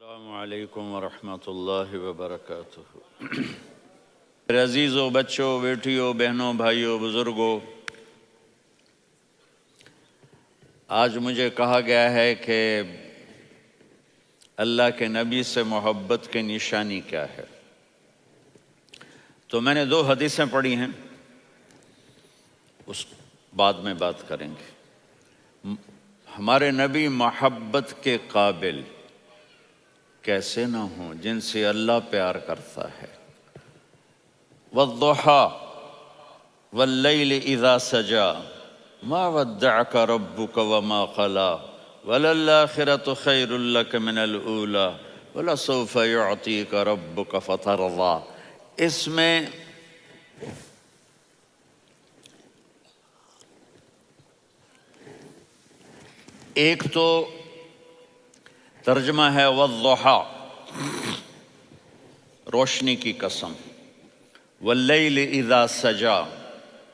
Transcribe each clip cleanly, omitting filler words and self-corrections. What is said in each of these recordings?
السلام علیکم ورحمۃ اللہ وبرکاتہ۔ میرے عزیزوں، بچوں، بیٹیوں، بہنوں، بھائیوں، بزرگوں، آج مجھے کہا گیا ہے کہ اللہ کے نبی سے محبت کی نشانی کیا ہے، تو میں نے 2 حدیثیں پڑھی ہیں، اس بعد میں بات کریں گے۔ ہمارے نبی محبت کے قابل کیسے نہ ہوں جن سے اللہ پیار کرتا ہے۔ وَالضُّحَىٰ وَاللَّيْلِ إِذَا سَجَىٰ مَا وَدَّعَكَ رَبُّكَ وَمَا قَلَىٰ وَلَلْآخِرَةُ خَيْرٌ لَكَ مِنَ الْأُولَىٰ وَلَسَوْفَ يُعْطِيكَ رَبُّكَ فَتَرْضَىٰ۔ اس میں ایک تو ترجمہ ہے والضحیٰ، روشنی کی قسم، واللیل اذا سجا،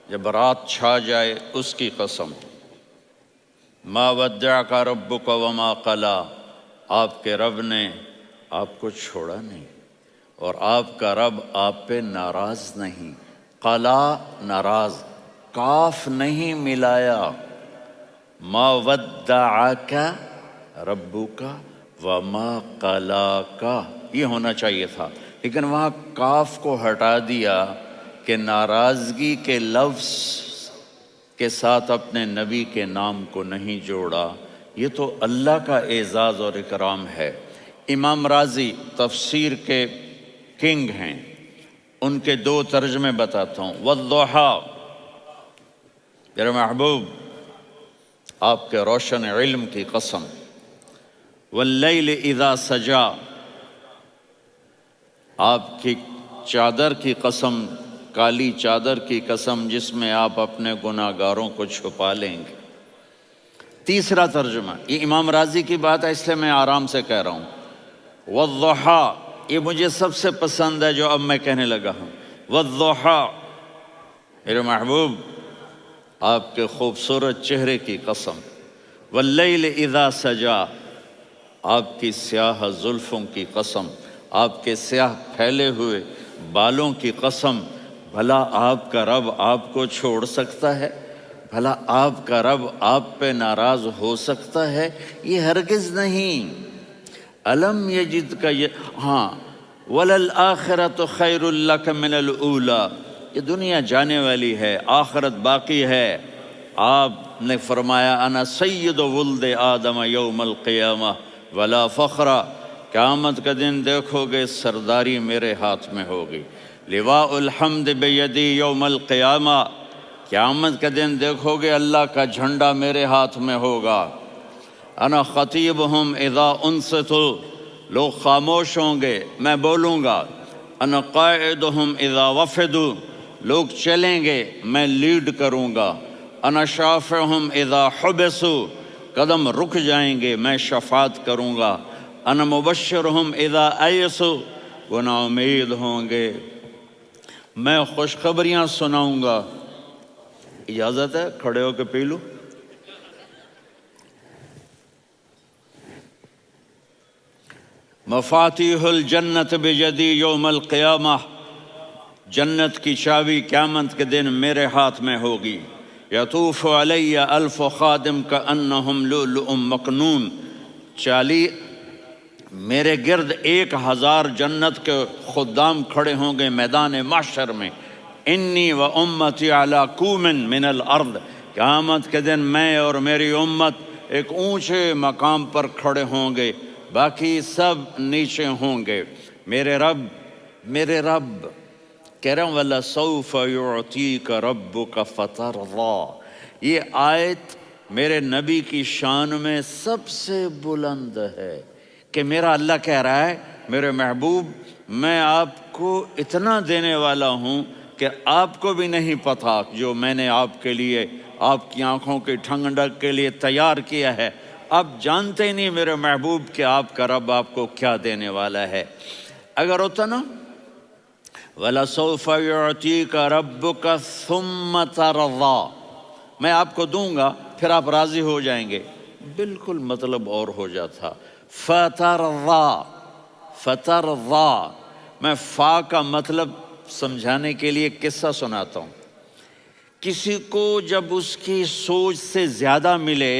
جب رات چھا جائے اس کی قسم، ما ودعک ربک وما قلی، آپ کے رب نے آپ کو چھوڑا نہیں اور آپ کا رب آپ پہ ناراض نہیں۔ قلا ناراض، کاف نہیں ملایا، ما ودعک ربک وما قلاک، یہ ہونا چاہیے تھا، لیکن وہاں کاف کو ہٹا دیا کہ ناراضگی کے لفظ کے ساتھ اپنے نبی کے نام کو نہیں جوڑا۔ یہ تو اللہ کا اعزاز اور اکرام ہے۔ امام راضی تفسیر کے کنگ ہیں، ان کے 2 ترجمے بتاتا ہوں۔ والضحیٰ، میرے محبوب آپ کے روشن علم کی قسم، واللیل اذا سجا، آپ کی چادر کی قسم، کالی چادر کی قسم جس میں آپ اپنے گناہگاروں کو چھپا لیں گے۔ تیسرا ترجمہ، یہ امام راضی کی بات ہے اس لیے میں آرام سے کہہ رہا ہوں۔ والضحیٰ، یہ مجھے سب سے پسند ہے جو اب میں کہنے لگا ہوں۔ والضحیٰ، میرے محبوب آپ کے خوبصورت چہرے کی قسم، واللیل اذا سجا، آپ کی سیاہ زلفوں کی قسم، آپ کے سیاہ پھیلے ہوئے بالوں کی قسم، بھلا آپ کا رب آپ کو چھوڑ سکتا ہے؟ بھلا آپ کا رب آپ پہ ناراض ہو سکتا ہے؟ یہ ہرگز نہیں۔ الم یجد کا ہاں، وَلَلْآخِرَةُ خَيْرٌ لَكَ مِنَ الْأُولَىٰ، یہ دنیا جانے والی ہے، آخرت باقی ہے۔ آپ نے فرمایا انا سید ولد آدم یوم القیامہ ولا فخر، قیامت کا دن دیکھو گے سرداری میرے ہاتھ میں ہوگی۔ لواء الحمد بیدی یوم القیامہ، قیامت کا دن دیکھو گے اللہ کا جھنڈا میرے ہاتھ میں ہوگا۔ انا خطیبہم اذا انصتوا، لوگ خاموش ہوں گے میں بولوں گا۔ انا قائدہم اذا وفدوا، لوگ چلیں گے میں لیڈ کروں گا۔ انا شافعہم اذا حبسوا، قدم رک جائیں گے میں شفاعت کروں گا۔ انا مبشرہم اذا ایسوا، وہ نا امید ہوں گے میں خوشخبریاں سناؤں گا۔ اجازت ہے کھڑے ہو کے پی لوں؟ مفاتیح الجنت بیدی یوم القیامہ، جنت کی چابی قیامت کے دن میرے ہاتھ میں ہوگی۔ یطوف علی الف خادم کانہم لؤلؤ مکنون، میرے گرد 1000 جنت کے خدام کھڑے ہوں گے میدان محشر میں۔ انی و امتی علی کوم من الارض، قیامت کے دن میں اور میری امت ایک اونچے مقام پر کھڑے ہوں گے، باقی سب نیچے ہوں گے۔ میرے رب کہہ رہا ہوں وَلَسَوْفَ يُعْطِيكَ رَبُّكَ فَتَرْضَىٰ، یہ آیت میرے نبی کی شان میں سب سے بلند ہے کہ میرا اللہ کہہ رہا ہے میرے محبوب میں آپ کو اتنا دینے والا ہوں کہ آپ کو بھی نہیں پتا جو میں نے آپ کے لیے، آپ کی آنکھوں کی ٹھنڈک کے لیے تیار کیا ہے۔ آپ جانتے نہیں میرے محبوب کہ آپ کا رب آپ کو کیا دینے والا ہے۔ اگر ہوتا نا وَلَسَوْفَ يُعْطِيكَ رَبُّكَ ثُمَّ تَرْضَىٰ، میں آپ کو دوں گا پھر آپ راضی ہو جائیں گے، بالکل مطلب اور ہو جاتا۔ فَتَرْضَىٰ، فترضا، میں فا کا مطلب سمجھانے کے لیے قصہ سناتا ہوں۔ کسی کو جب اس کی سوچ سے زیادہ ملے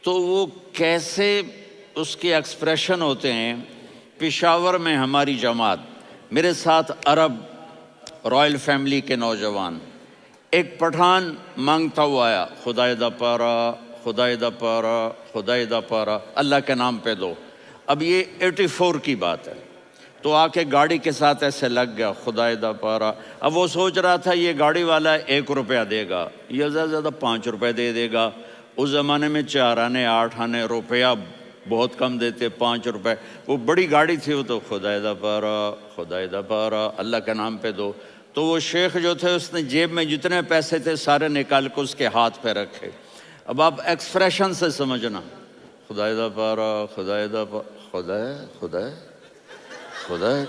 تو وہ کیسے اس کے ایکسپریشن ہوتے ہیں۔ پشاور میں ہماری جماعت، میرے ساتھ عرب رائل فیملی کے نوجوان، ایک پٹھان مانگتا ہوا آیا، خدائے دا پارا، خدائے دا پارا، خدائے دا پارا، اللہ کے نام پہ دو۔ اب یہ 84 کی بات ہے، تو آ کے گاڑی کے ساتھ ایسے لگ گیا، خدائے دا پارا۔ اب وہ سوچ رہا تھا یہ گاڑی والا 1 روپیہ دے گا، یہ زیادہ زیادہ 5 روپے دے دے گا۔ اس زمانے میں 4 آنے 8 آنے روپیہ بہت کم دیتے، 5 روپے، وہ بڑی گاڑی تھی، وہ تو خدائے دا پارا، خدائے دا پارا، اللہ کے نام پہ دو۔ تو وہ شیخ جو تھے اس نے جیب میں جتنے پیسے تھے سارے نکال کے اس کے ہاتھ پہ رکھے۔ اب آپ ایکسپریشن سے سمجھنا، خدائے دا پارا، خدائے دا پارا، خدائے خدائے خدائے،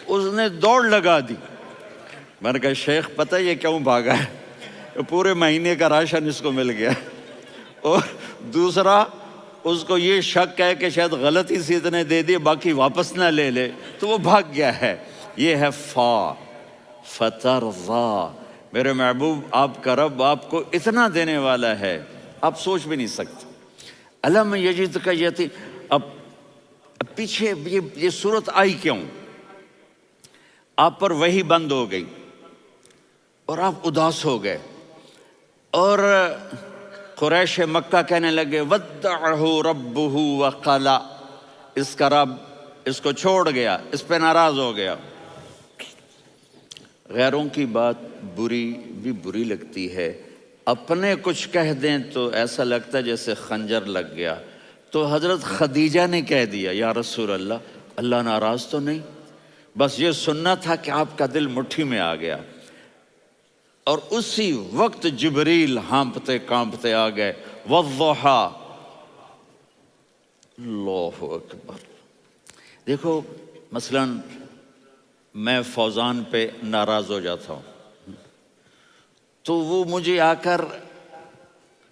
اس نے دوڑ لگا دی۔ میں نے کہا شیخ پتہ یہ کیوں بھاگا ہے؟ پورے مہینے کا راشن اس کو مل گیا، اور دوسرا اس کو یہ شک ہے کہ شاید غلطی سے اتنے دے دیے باقی واپس نہ لے لے، تو وہ بھاگ گیا ہے۔ یہ ہے فا، فترضا۔ میرے محبوب آپ کا رب آپ کو اتنا دینے والا ہے آپ سوچ بھی نہیں سکتے۔ الم یجدک یتیم، اب پیچھے یہ صورت آئی کیوں؟ آپ پر وحی بند ہو گئی اور آپ اداس ہو گئے، اور قریش مکہ کہنے لگے ودعہ ربہ وقلا، اس کا رب اس کو چھوڑ گیا، اس پہ ناراض ہو گیا۔ غیروں کی بات بری لگتی ہے، اپنے کچھ کہہ دیں تو ایسا لگتا ہے جیسے خنجر لگ گیا۔ تو حضرت خدیجہ نے کہہ دیا یا رسول اللہ، اللہ ناراض تو نہیں؟ بس یہ سننا تھا کہ آپ کا دل مٹھی میں آ گیا۔ اور اسی وقت جبریل ہانپتے کانپتے آ گئے، والضحی، اللہ اکبر۔ دیکھو مثلا میں فوزان پہ ناراض ہو جاتا ہوں تو وہ مجھے آ کر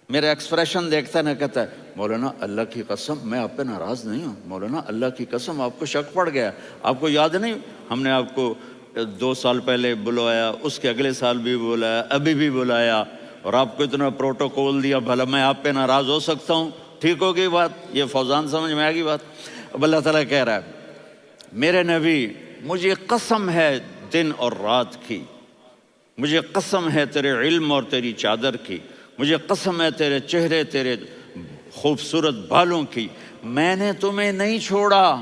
میرا ایکسپریشن دیکھتا ہے نا، کہتا ہے مولانا اللہ کی قسم میں آپ پہ ناراض نہیں ہوں، مولانا اللہ کی قسم آپ کو شک پڑ گیا، آپ کو یاد نہیں ہم نے آپ کو 2 سال پہلے بلوایا، اس کے اگلے سال بھی بلایا، ابھی بھی بلایا، اور آپ کو اتنا پروٹوکول دیا، بھلا میں آپ پہ ناراض ہو سکتا ہوں؟ ٹھیک ہوگی بات؟ یہ فوزان سمجھ میں آ گئی بات؟ اب اللہ تعالیٰ کہہ رہا ہے میرے نبی مجھے قسم ہے دن اور رات کی، مجھے قسم ہے تیرے علم اور تیری چادر کی، مجھے قسم ہے تیرے چہرے تیرے خوبصورت بالوں کی، میں نے تمہیں نہیں چھوڑا۔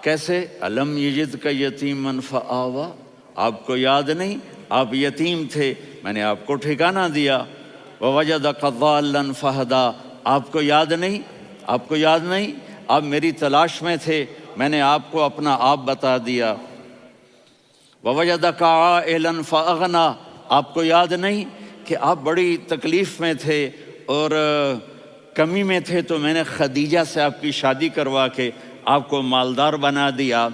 کیسے؟ الم یجدک یتیما فآویٰ، آپ کو یاد نہیں آپ یتیم تھے، میں نے آپ کو ٹھکانہ دیا۔ ووجدک ضالا فہدیٰ، آپ کو یاد نہیں، آپ کو یاد نہیں آپ میری تلاش میں تھے، میں نے آپ کو اپنا آپ بتا دیا۔ ووجدک عائلا فاغنیٰ، آپ کو یاد نہیں کہ آپ بڑی تکلیف میں تھے اور کمی میں تھے، تو میں نے خدیجہ سے آپ کی شادی کروا کے آپ کو مالدار بنا دیا۔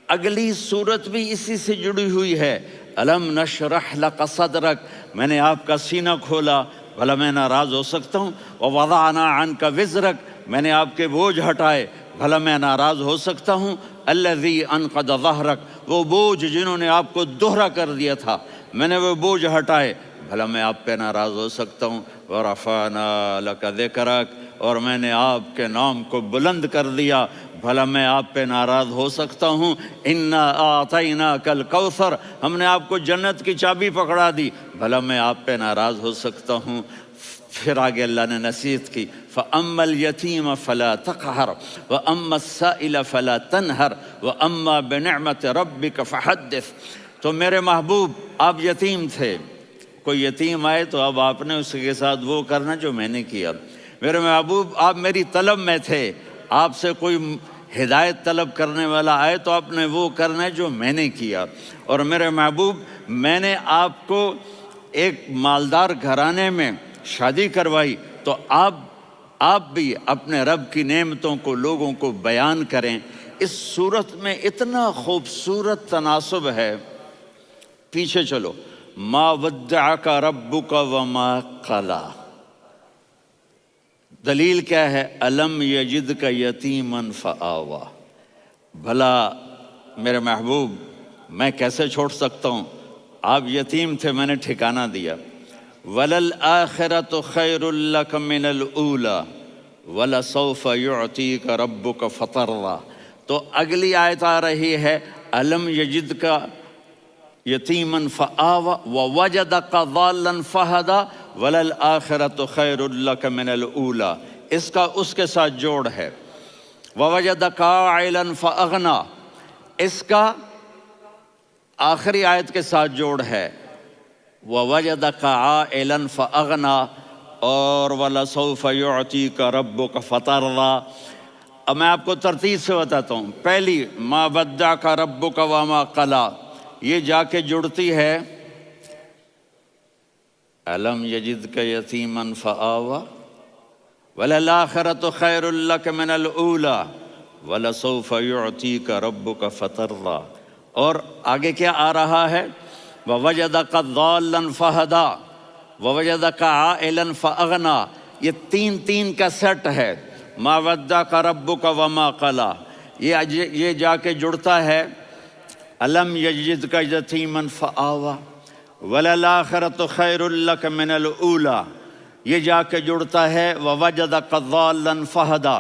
اگلی صورت بھی اسی سے جڑی ہوئی ہے، الم نشرح لک صدرک، میں نے آپ کا سینہ کھولا، بھلا میں ناراض ہو سکتا ہوں؟ ووضعنا عنک وزرک، میں نے آپ کے بوجھ ہٹائے، بھلا میں ناراض ہو سکتا ہوں؟ الذی انقض ظہرک، وہ بوجھ جنہوں نے آپ کو دوہرا کر دیا تھا، میں نے وہ بوجھ ہٹائے، بھلا میں آپ پہ ناراض ہو سکتا ہوں؟ ورفعنا لک ذکرک، اور میں نے آپ کے نام کو بلند کر دیا، بھلا میں آپ پہ ناراض ہو سکتا ہوں؟ انا اعطیناک الکوثر، ہم نے آپ کو جنت کی چابی پکڑا دی، بھلا میں آپ پہ ناراض ہو سکتا ہوں؟ پھر آگے اللہ نے نصیحت کی، فَأَمَّا الْيَتِيمَ فَلَا تَقْهَرْ وَأَمَّا السَّائِلَ فَلَا تَنْهَرْ وَأَمَّا بِنِعْمَةِ رَبِّكَ فَحَدِّثْ۔ تو میرے محبوب آپ یتیم تھے، کوئی یتیم آئے تو اب آپ نے اس کے ساتھ وہ کرنا جو میں نے کیا۔ میرے محبوب آپ میری طلب میں تھے، آپ سے کوئی ہدایت طلب کرنے والا آئے تو آپ نے وہ کرنا ہے جو میں نے کیا۔ اور میرے محبوب میں نے آپ کو ایک مالدار گھرانے میں شادی کروائی، تو آپ بھی اپنے رب کی نعمتوں کو لوگوں کو بیان کریں۔ اس صورت میں اتنا خوبصورت تناسب ہے، پیچھے چلو، ما ودعک ربک وما قلی، دلیل کیا ہے؟ الم یجد کا یتیمن فآوا، بھلا میرے محبوب میں کیسے چھوڑ سکتا ہوں؟ آپ یتیم تھے، میں نے ٹھکانہ دیا۔ وَلَلْآخِرَةُ خَيْرٌ لَكَ مِنَ الْأُولَى وَلَسَوْفَ يُعْطِيكَ رَبُّكَ فَتَرْضَىٰ۔ تو اگلی آیت آ رہی ہے الم یجد کا یتیمن فآوا ووجدک ضالا فہدا وللآخرۃ خیر لک من الاولی، اس کا اس کے ساتھ جوڑ ہے۔ ووجدک عائلا فاغنا، اس کا آخری آیت کے ساتھ جوڑ ہے ووجدک عائلا فاغنا اور ولسوف یعطیک ربک فترضیٰ۔ اب میں آپ کو ترتیب سے بتاتا ہوں۔ پہلی ما ودعک ربک وما قلی، یہ جا کے جڑتی ہے الم یجدک یتیما فآوا وللآخرۃ خیر لک من الاولی ولسوف یعطیک ربک فترضیٰ۔ اور آگے کیا آ رہا ہے؟ ووجدک ضالا فہدا ووجدک عائلا فاغنا، یہ تین تین کا سیٹ ہے۔ ما ودعک ربک وما قلی، یہ جا کے جڑتا ہے الم یجدک یتیما فآوا وللآخرۃ خیر لک من الاولی، یہ جا کے جڑتا ہے ووجدک ضالا فہدا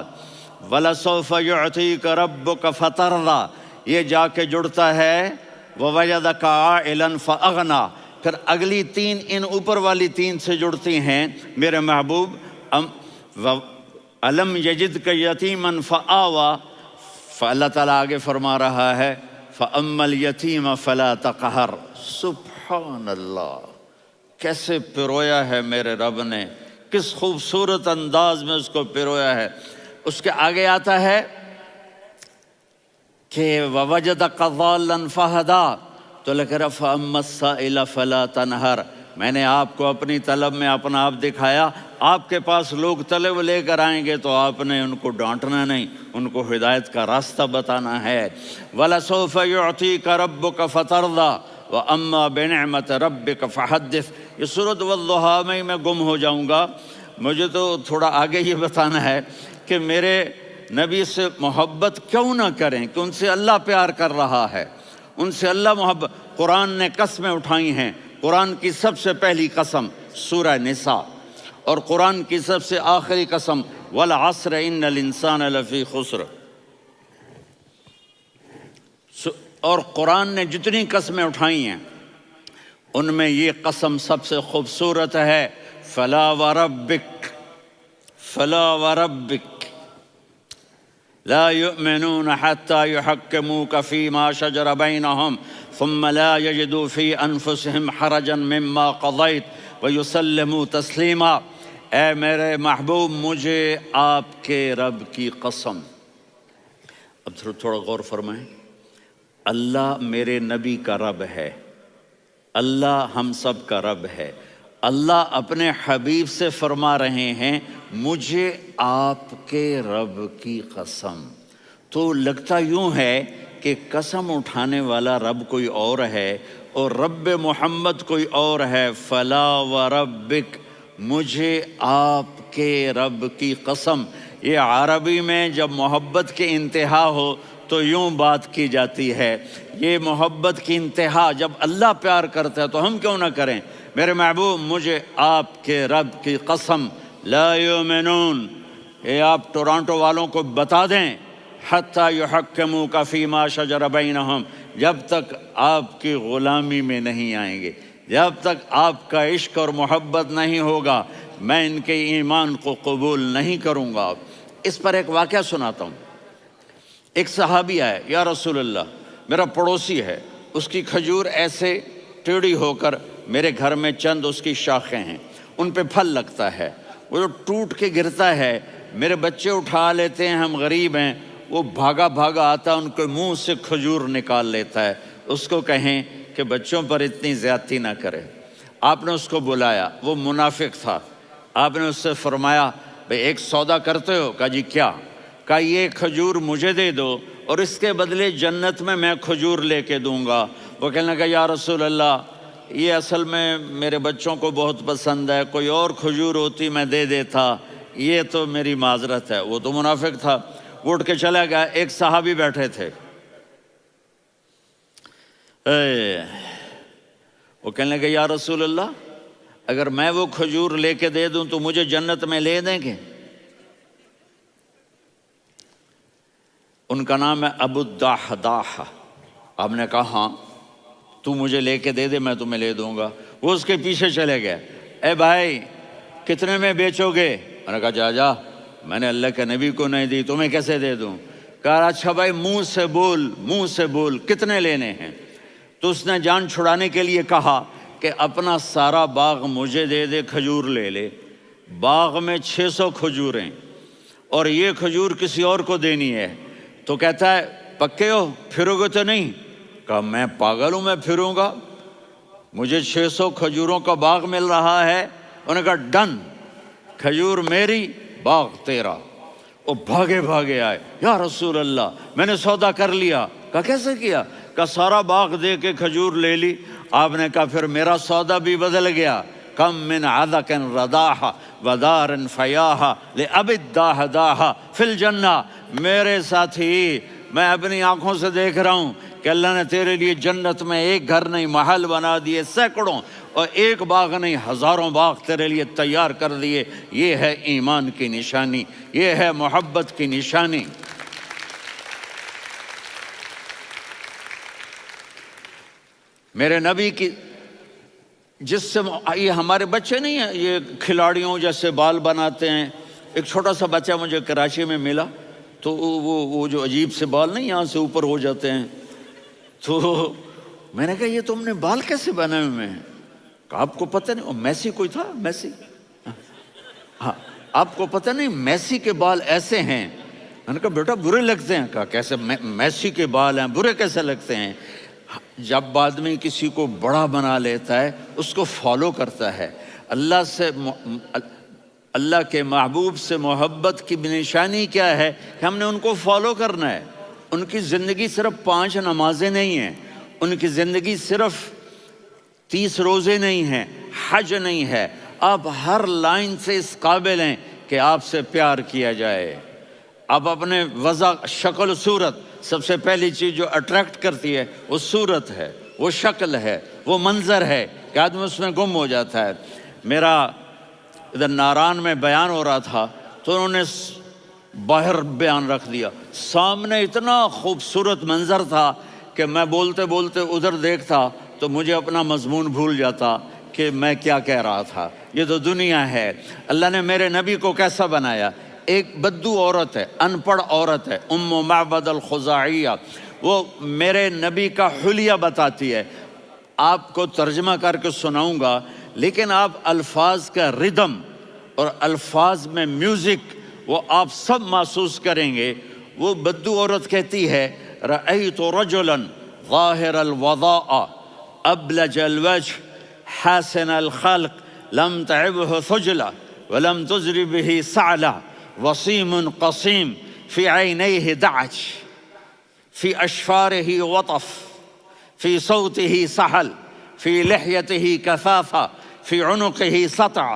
ولسوف یعطیک ربک فترضیٰ، یہ جا کے جڑتا ہے ووجدک عائلا فاغنا۔ پھر اگلی تین ان اوپر والی تین سے جڑتی ہیں میرے محبوب۔ الم یجدک یتیما فآوا، فاللہ تعالیٰ آگے فرما رہا ہے فَأَمَّا الْيَتِيمَ فَلَا تَقْهَرْ۔ سبحان اللہ، کیسے پرویا ہے میرے رب نے، کس خوبصورت انداز میں اس کو پرویا ہے۔ اس کے آگے آتا ہے کہ وَوَجَدَكَ ضَالًّا فَهَدَىٰ، تو لکھ رہا فَأَمَّا السَّائِلَ فَلَا تَنْهَرْ، میں نے آپ کو اپنی طلب میں اپنا آپ دکھایا۔ آپ کے پاس لوگ طلب لے کر آئیں گے تو آپ نے ان کو ڈانٹنا نہیں، ان کو ہدایت کا راستہ بتانا ہے۔ وَلَسَوْفَ يُعْطِيكَ رَبُّكَ فَتَرْضَىٰ وَأَمَّا بِنِعْمَةِ رَبِّكَ فَحَدِّثْ۔ یہ سورۃ والضحیٰ میں گم ہو جاؤں گا، مجھے تو تھوڑا آگے یہ بتانا ہے کہ میرے نبی سے محبت کیوں نہ کریں، کہ ان سے اللہ پیار کر رہا ہے، ان سے اللہ محبت۔ قرآن نے قسمیں اٹھائی ہیں، قرآن کی سب سے پہلی قسم سورہ نساء، اور قرآن کی سب سے آخری قسم والعصر ان الانسان لفی خسر۔ اور قرآن نے جتنی قسمیں اٹھائی ہیں ان میں یہ قسم سب سے خوبصورت ہے، فلا وربک فلا وربک لا يؤمنون حتى يحكموك فيما شجر بينهم ثم لا يجدوا في أنفسهم حرجا مما قضيت ويسلموا تسلیما۔ اے میرے محبوب، مجھے آپ کے رب کی قسم۔ اب تھوڑا غور فرمائیں، اللہ میرے نبی کا رب ہے، اللہ ہم سب کا رب ہے۔ اللہ اپنے حبیب سے فرما رہے ہیں مجھے آپ کے رب کی قسم۔ تو لگتا یوں ہے کہ قسم اٹھانے والا رب کوئی اور ہے اور رب محمد کوئی اور ہے۔ فلا وربک، مجھے آپ کے رب کی قسم۔ یہ عربی میں جب محبت کی انتہا ہو تو یوں بات کی جاتی ہے، یہ محبت کی انتہا جب اللہ پیار کرتا ہے تو ہم کیوں نہ کریں۔ میرے محبوب، مجھے آپ کے رب کی قسم، لا یؤمنون، یہ آپ ٹورانٹو والوں کو بتا دیں، حتی یحکموک فیما شجر بینہم، جب تک آپ کی غلامی میں نہیں آئیں گے، جب تک آپ کا عشق اور محبت نہیں ہوگا، میں ان کے ایمان کو قبول نہیں کروں گا۔ اس پر ایک واقعہ سناتا ہوں۔ ایک صحابی آئے، یا رسول اللہ، میرا پڑوسی ہے، اس کی کھجور ایسے ٹیڑھی ہو کر میرے گھر میں چند اس کی شاخیں ہیں، ان پہ پھل لگتا ہے، وہ جو ٹوٹ کے گرتا ہے، میرے بچے اٹھا لیتے ہیں، ہم غریب ہیں، وہ بھاگا بھاگا آتا ہے، ان کے منہ سے کھجور نکال لیتا ہے۔ اس کو کہیں کہ بچوں پر اتنی زیادتی نہ کرے۔ آپ نے اس کو بلایا، وہ منافق تھا، آپ نے اس سے فرمایا بھئی ایک سودا کرتے ہو؟ کہا جی کیا؟ کہا یہ کھجور مجھے دے دو اور اس کے بدلے جنت میں کھجور لے کے دوں گا۔ وہ کہنے لگا یا رسول اللہ، یہ اصل میں میرے بچوں کو بہت پسند ہے، کوئی اور کھجور ہوتی میں دے دیتا، یہ تو میری معذرت ہے۔ وہ تو منافق تھا، وہ اٹھ کے چلا گیا۔ ایک صحابی بیٹھے تھے، وہ کہنے لگے یا رسول اللہ، اگر میں وہ کھجور لے کے دے دوں تو مجھے جنت میں لے دیں گے؟ ان کا نام ہے ابو الدحداح۔ آپ نے کہا ہاں، تو مجھے لے کے دے دے، میں تمہیں لے دوں گا۔ وہ اس کے پیچھے چلے گئے، اے بھائی کتنے میں بیچو گے؟ میں نے کہا جا میں نے اللہ کے نبی کو نہیں دی، تمہیں کیسے دے دوں؟ کہا اچھا بھائی منہ سے بول کتنے لینے ہیں؟ تو اس نے جان چھڑانے کے لیے کہا کہ اپنا سارا باغ مجھے دے دے، کھجور لے لے۔ باغ میں 600 کھجوریں اور یہ کھجور کسی اور کو دینی ہے۔ تو کہتا ہے پکے ہو، پھرو گے تو نہیں؟ کہا میں پاگل ہوں، میں پھروں گا؟ مجھے 600 کھجوروں کا باغ مل رہا ہے۔ انہوں نے کہا ڈن، کھجور میری، باغ تیرا۔ وہ بھاگے آئے، یا رسول اللہ میں نے سودا کر لیا۔ کہا کیسے کیا؟ کہا سارا باغ دے کے کھجور لے لی۔ آپ نے کہا پھر میرا سودا بھی بدل گیا۔ کم من عدق رداح ودار فیاح لأبی الدحداح فی الجنہ۔ میرے ساتھی، میں اپنی آنکھوں سے دیکھ رہا ہوں کہ اللہ نے تیرے لیے جنت میں ایک گھر نہیں محل بنا دیے سینکڑوں، اور ایک باغ نہیں ہزاروں باغ تیرے لیے تیار کر دیے۔ یہ ہے ایمان کی نشانی، یہ ہے محبت کی نشانی۔ میرے نبی کی جس سے یہ ہمارے بچے نہیں ہیں، یہ کھلاڑیوں جیسے بال بناتے ہیں۔ ایک چھوٹا سا بچہ مجھے کراچی میں ملا، تو وہ جو عجیب سے بال نہیں یہاں سے اوپر ہو جاتے ہیں، تو میں نے کہا یہ تم نے بال کیسے بنائے ہوئے ہیں؟ کہا آپ کو پتہ نہیں؟ میسی کوئی تھا، میسی، ہاں آپ کو پتہ نہیں میسی کے بال ایسے ہیں؟ میں نے کہا بیٹا برے لگتے ہیں۔ کہا کیسے؟ میسی کے بال ہیں برے کیسے لگتے ہیں؟ جب آدمی کسی کو بڑا بنا لیتا ہے اس کو فالو کرتا ہے۔ اللہ کے محبوب سے محبت کی نشانی کیا ہے کہ ہم نے ان کو فالو کرنا ہے۔ ان کی زندگی صرف 5 نمازیں نہیں ہیں، ان کی زندگی صرف 30 روزے نہیں ہیں، حج نہیں ہے۔ آپ ہر لائن سے اس قابل ہیں کہ آپ سے پیار کیا جائے۔ آپ اپنے وضع، شکل و صورت، سب سے پہلی چیز جو اٹریکٹ کرتی ہے وہ صورت ہے، وہ شکل ہے، وہ منظر ہے کہ آدمی اس میں گم ہو جاتا ہے۔ میرا ادھر ناران میں بیان ہو رہا تھا تو انہوں نے باہر بیان رکھ دیا، سامنے اتنا خوبصورت منظر تھا کہ میں بولتے بولتے ادھر دیکھتا تو مجھے اپنا مضمون بھول جاتا کہ میں کیا کہہ رہا تھا۔ یہ تو دنیا ہے۔ اللہ نے میرے نبی کو کیسا بنایا؟ ایک بدو عورت ہے، ان پڑھ عورت ہے، ام معبد الخزاعیہ، وہ میرے نبی کا حلیہ بتاتی ہے۔ آپ کو ترجمہ کر کے سناؤں گا، لیکن آپ الفاظ کا ردم اور الفاظ میں میوزک وہ آپ سب محسوس کریں گے۔ وہ بدو عورت کہتی ہے رأیت رجلا ظاہر الوضاء ابلج الوجه حاسن الخلق لم تعبه ثجلة ولم تزر به سعلة وصيم قصيم في عينيه دعج في أشفاره وطف في صوته سحل في لحيته كثافة في عنقه سطع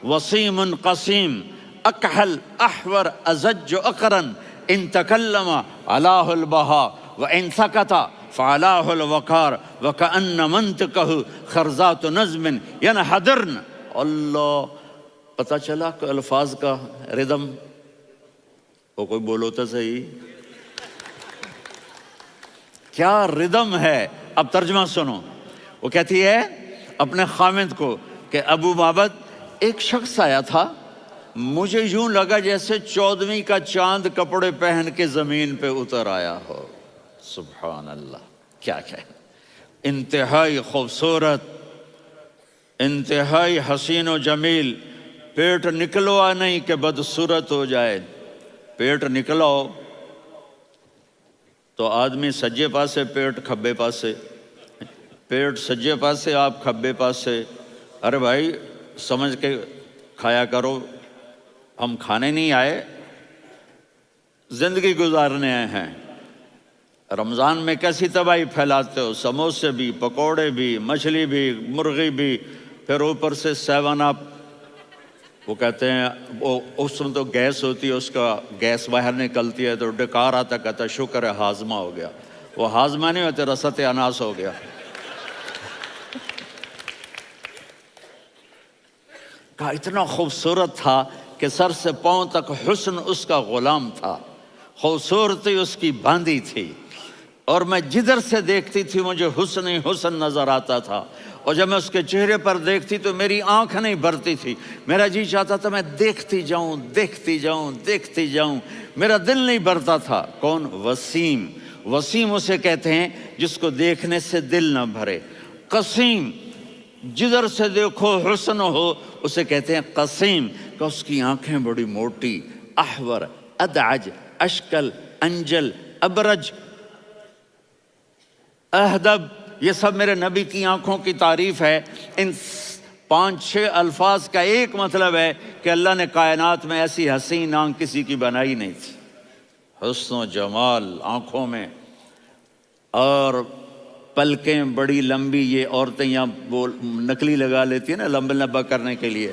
وصيم قصيم أكحل أحور أزج أقرن إن تكلم علاه البهاء وإن سكت فعلاه الوقار وكأن منطقه خرزات نظم ينحدرن۔ اللہ، پتہ چلا کہ الفاظ کا ردم، وہ کوئی بولو تو صحیح، کیا ردم ہے۔ اب ترجمہ سنو۔ وہ کہتی ہے اپنے خامد کو کہ ابو معبد، ایک شخص آیا تھا، مجھے یوں لگا جیسے 14ویں کا چاند کپڑے پہن کے زمین پہ اتر آیا ہو۔ سبحان اللہ، کیا انتہائی خوبصورت، انتہائی حسین و جمیل۔ پیٹ نکلوا نہیں کہ بدصورت ہو جائے۔ پیٹ نکلاؤ تو آدمی سجے پاسے پیٹ، کھبے پاسے پیٹ، سجے پاسے آپ کھبے پاسے۔ ارے بھائی سمجھ کے کھایا کرو، ہم کھانے نہیں آئے، زندگی گزارنے آئے ہیں۔ رمضان میں کیسی تباہی پھیلاتے ہو، سموسے بھی، پکوڑے بھی، مچھلی بھی، مرغی بھی، پھر اوپر سے 7 اپ۔ وہ کہتے ہیں وہ اس میں تو گیس ہوتی ہے، اس کا گیس باہر نکلتی ہے تو ڈکار آتا، کہتا ہے شکر ہے ہاضمہ ہو گیا. وہ ہاضمہ نہیں ہوتے، رسط اناس ہو گیا. کہا اتنا خوبصورت تھا کہ سر سے پاؤں تک حسن اس کا غلام تھا، خوبصورتی اس کی باندھی تھی، اور میں جدھر سے دیکھتی تھی مجھے حسن ہی حسن نظر آتا تھا. اور جب میں اس کے چہرے پر دیکھتی تو میری آنکھ نہیں بھرتی تھی، میرا جی چاہتا تھا میں دیکھتی جاؤں دیکھتی جاؤں دیکھتی جاؤں، میرا دل نہیں بھرتا تھا. کون؟ وسیم. وسیم اسے کہتے ہیں جس کو دیکھنے سے دل نہ بھرے. قسیم، جدھر سے دیکھو حسن ہو، اسے کہتے ہیں قسیم، کہ اس کی آنکھیں بڑی موٹی، احور، ادعج، اشکل، انجل، ابرج، اہدب، یہ سب میرے نبی کی آنکھوں کی تعریف ہے. ان 5-6 الفاظ کا ایک مطلب ہے کہ اللہ نے کائنات میں ایسی حسین آنکھ کسی کی بنائی نہیں تھی. حسن و جمال آنکھوں میں، اور پلکیں بڑی لمبی. یہ عورتیں یہاں وہ نکلی لگا لیتی ہیں نا لمبا لمبا کرنے کے لیے،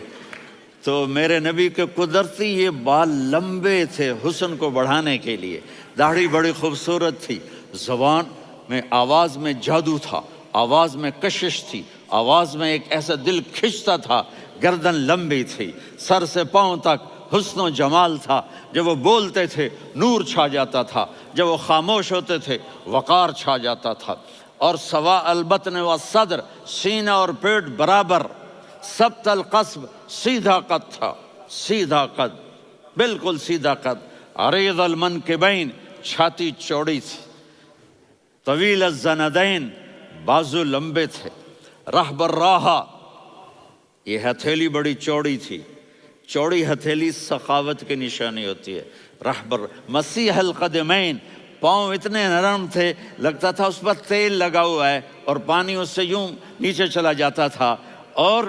تو میرے نبی کے قدرتی یہ بال لمبے تھے حسن کو بڑھانے کے لیے. داڑھی بڑی خوبصورت تھی. زبان میں، آواز میں جادو تھا، آواز میں کشش تھی، آواز میں ایک ایسا دل کھنچتا تھا. گردن لمبی تھی، سر سے پاؤں تک حسن و جمال تھا. جب وہ بولتے تھے نور چھا جاتا تھا، جب وہ خاموش ہوتے تھے وقار چھا جاتا تھا. اور سوا البطن و صدر، سینہ اور پیٹ برابر، سبت القصب، سیدھا قد تھا، سیدھا قد، بالکل سیدھا قد. عریض المنکبین، چھاتی چوڑی تھی. طویل الزندین، بازو لمبے تھے. رحب الراحہ، یہ ہتھیلی بڑی چوڑی تھی. چوڑی ہتھیلی سخاوت کی نشانی ہوتی ہے. رحب مسیح القدمین، پاؤں اتنے نرم تھے لگتا تھا اس پر تیل لگا ہوا ہے، اور پانی اس سے یوں نیچے چلا جاتا تھا. اور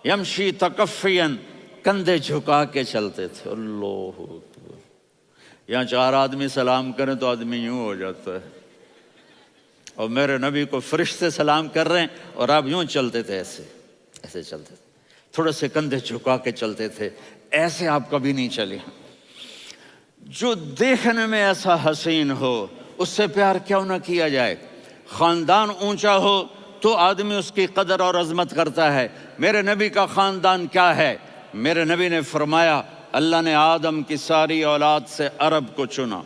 یمشی تکفین، کندھے جھکا کے چلتے تھے. اللہ اکبر. یہاں 4 آدمی سلام کریں تو آدمی یوں ہو جاتا ہے، اور میرے نبی کو فرشتے سلام کر رہے ہیں اور آپ یوں چلتے تھے، ایسے ایسے چلتے تھے، تھوڑے سے کندھے جھکا کے چلتے تھے. ایسے آپ کبھی نہیں چلے. جو دیکھنے میں ایسا حسین ہو اس سے پیار کیوں نہ کیا جائے. خاندان اونچا ہو تو آدمی اس کی قدر اور عظمت کرتا ہے. میرے نبی کا خاندان کیا ہے؟ میرے نبی نے فرمایا اللہ نے آدم کی ساری اولاد سے عرب کو چنا،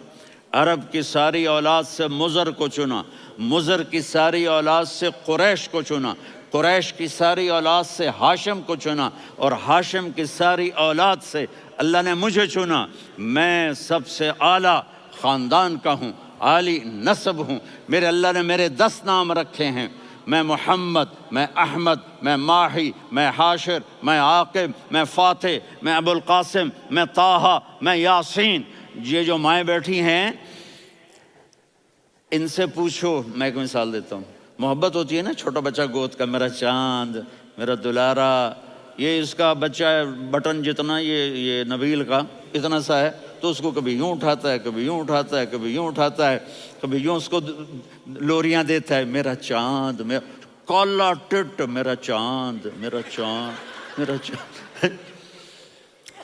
عرب کی ساری اولاد سے مضر کو چنا، مضر کی ساری اولاد سے قریش کو چنا، قریش کی ساری اولاد سے ہاشم کو چنا، اور ہاشم کی ساری اولاد سے اللہ نے مجھے چنا. میں سب سے اعلیٰ خاندان کا ہوں، عالی نسب ہوں. میرے اللہ نے میرے 10 نام رکھے ہیں. میں محمد، میں احمد، میں ماہی، میں حاشر، میں عاقب، میں فاتح، میں ابو القاسم، میں طٰہٰ، میں یاسین. یہ جو مائیں بیٹھی ہیں ان سے پوچھو. میں ایک مثال دیتا ہوں. محبت ہوتی ہے نا چھوٹا بچہ گود کا، میرا چاند، میرا دلارا. یہ اس کا بچہ بٹن جتنا، یہ نبیل کا اتنا سا ہے، تو اس کو کبھی یوں اٹھاتا ہے، کبھی یوں اٹھاتا ہے، کبھی یوں اٹھاتا ہے، کبھی یوں اس کو لوریاں دیتا ہے. میرا چاند، میرا کالا ٹٹ، میرا چاند، میرا چاند، میرا چاند.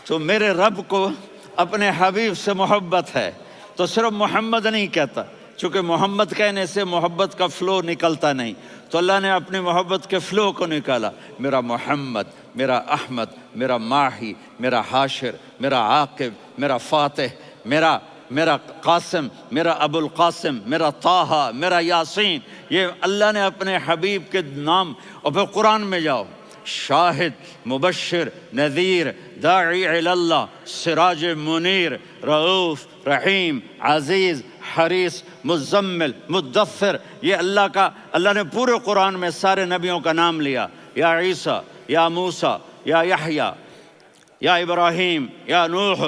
تو میرے رب کو اپنے حبیب سے محبت ہے تو صرف محمد نہیں کہتا، چونکہ محمد کہنے سے محبت کا فلو نکلتا نہیں، تو اللہ نے اپنی محبت کے فلو کو نکالا. میرا محمد، میرا احمد، میرا ماہی، میرا حاشر، میرا عاقب، میرا فاتح، میرا قاسم، میرا ابو القاسم، میرا طٰہٰ، میرا یاسین. یہ اللہ نے اپنے حبیب کے نام. اور پھر قرآن میں جاؤ، شاہد، مبشر، نذیر، داعی الی اللہ، سراج منیر، رؤوف، رحیم، عزیز، حریص، مزمل، مدثر. یہ اللہ نے پورے قرآن میں سارے نبیوں کا نام لیا. یا عیسیٰ، یا موسیٰ، یا یحییٰ، یا ابراہیم، یا نوح،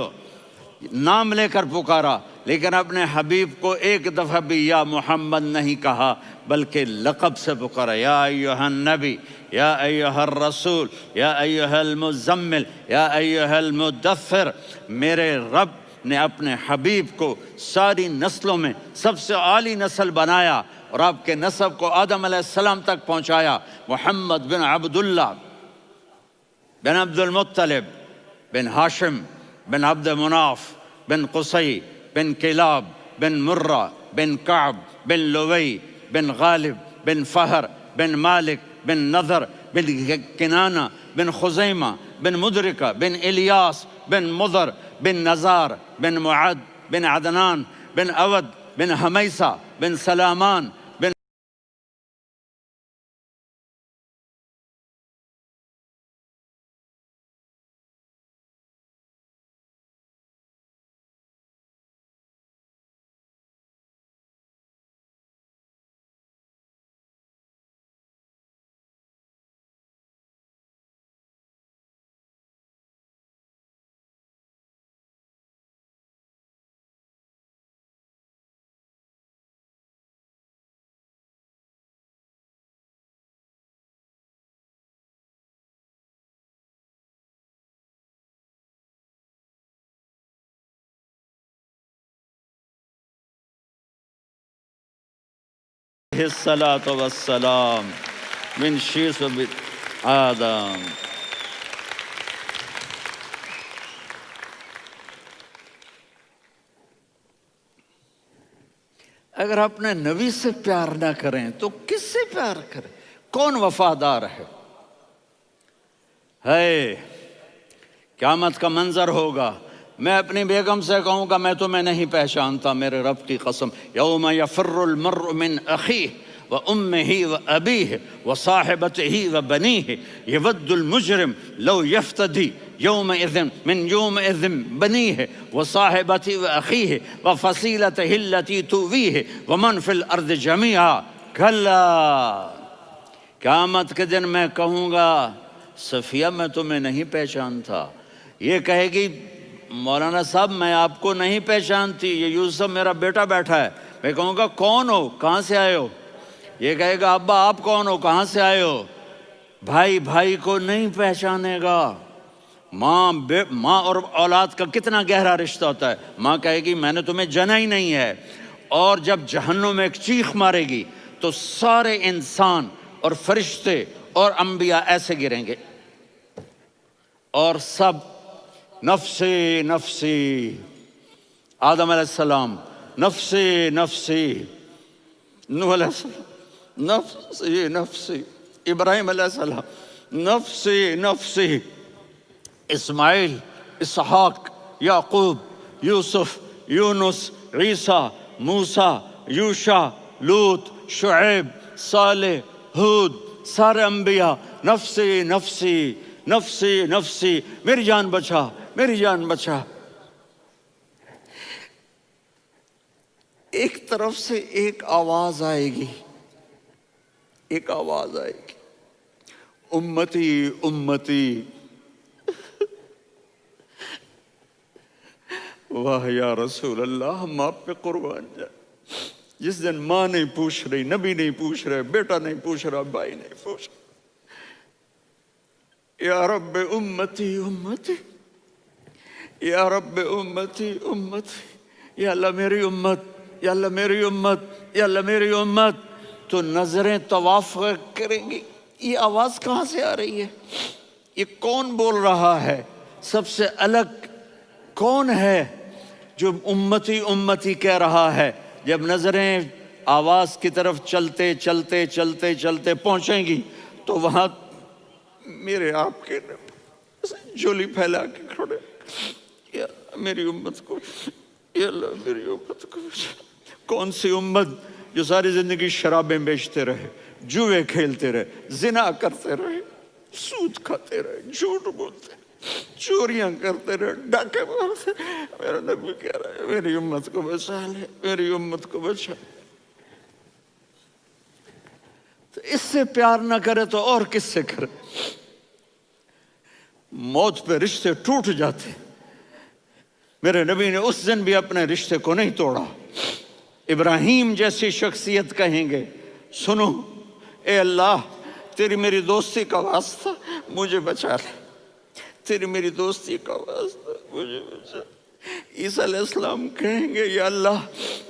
نام لے کر پکارا. لیکن اپنے حبیب کو ایک دفعہ بھی یا محمد نہیں کہا بلکہ لقب سے پکارا. یا ایھا النبی، یا ایھا الرسول، یا ایھا المزمل، یا ایھا المدثر. میرے رب نے اپنے حبیب کو ساری نسلوں میں سب سے عالی نسل بنایا اور آپ کے نسب کو آدم علیہ السلام تک پہنچایا. محمد بن عبداللہ بن عبد المطلب بن ہاشم بن عبد مناف بن قصی بن کلاب بن مرہ بن کعب بن لوی بن غالب بن فہر بن مالک بن نضر بن کنانہ بن خزیمہ بن مدرکہ بن الیاس بن مضر بن نزار بن معد بن عدنان بن اود بن حمیسہ بن سلامان بن الصلاة والسلام من شیث آدم۔ اگر اپنے نبی سے پیار نہ کریں تو کس سے پیار کریں؟ کون وفادار ہے؟ قیامت کا منظر ہوگا، میں اپنی بیگم سے کہوں گا میں تمہیں نہیں پہچانتا، میرے رب کی قسم، یوم یفر المرء من اخیہ وامہ وابیہ وصاحبتہ وبنیہ یود المجرم لو یفتدی یومئذ من یومئذ بنیہ وصاحبتہ واخیہ وفصیلتہ التی تؤویہ ومن فی الارض جمیعا کلا۔ قیامت کے دن میں کہوں گا صفیہ میں تمہیں نہیں پہچانتا، یہ کہے گی مولانا صاحب میں آپ کو نہیں پہچانتی، یہ یوسف میرا بیٹا بیٹھا ہے۔ میں کہوں گا کون ہو، کہاں سے آئے ہو؟ یہ کہے گا ابا آپ کون ہو، کہاں سے آئے ہو؟ بھائی بھائی کو نہیں پہچانے گا۔ ماں اور اولاد کا کتنا گہرا رشتہ ہوتا ہے۔ ماں کہے گی میں نے تمہیں جنا ہی نہیں ہے، اور جب جہنم میں ایک چیخ مارے گی تو سارے انسان اور فرشتے اور انبیاء ایسے گریں گے اور سب نفسی نفسی، آدم علیہ السلام نفسی نفسی، نوح علیہ السلام نفسی نفسی، ابراہیم علیہ السلام نفسی نفسی، اسماعیل، اسحاق، یعقوب، یوسف، یونس، عیسیٰ، موسیٰ، یوشع، لوط، شعیب، صالح، ہود، سارے انبیاء نفسی نفسی نفسی نفسی، میری جان بچا میری جان بچا۔ ایک طرف سے ایک آواز آئے گی، ایک آواز آئے گی، امتی امتی۔ واہ یا رسول اللہ، ہم آپ پہ قربان جائیں۔ جس دن ماں نہیں پوچھ رہی، نبی نہیں پوچھ رہے، بیٹا نہیں پوچھ رہا، بھائی نہیں پوچھ رہا، یا رب امتی امتی، یا رب امتی امتی، یا اللہ میری امت، یا اللہ میری امت، یا اللہ میری امت۔ تو نظریں طواف کریں گی، یہ آواز کہاں سے آ رہی ہے؟ یہ کون بول رہا ہے؟ سب سے الگ کون ہے جو امتی امتی کہہ رہا ہے؟ جب نظریں آواز کی طرف چلتے چلتے چلتے چلتے پہنچیں گی تو وہاں میرے آپ کے جولی پھیلا کے کھڑے، یا میری امت کو، یا اللہ میری امت کو۔ کون سی امت جو ساری زندگی شرابیں بیچتے رہے، جوئے کھیلتے رہے، زنا کرتے رہے، سود کھاتے رہے، جھوٹ بولتے رہے، چوریاں کرتے رہے، ڈاکے مارتے رہے۔ میرا نبی کہہ رہا ہے میری امت کو بچا لے، میری امت کو بچا۔ تو اس سے پیار نہ کرے تو اور کس سے کرے؟ موت پہ رشتے ٹوٹ جاتے، میرے نبی نے اس دن بھی اپنے رشتے کو نہیں توڑا۔ ابراہیم جیسی شخصیت کہیں گے سنو اے اللہ تیری میری دوستی کا واسطہ مجھے بچا لے، تیری میری دوستی کا واسطہ مجھے بچا لے۔ عیسیٰ علیہ السلام کہیں گے یا اللہ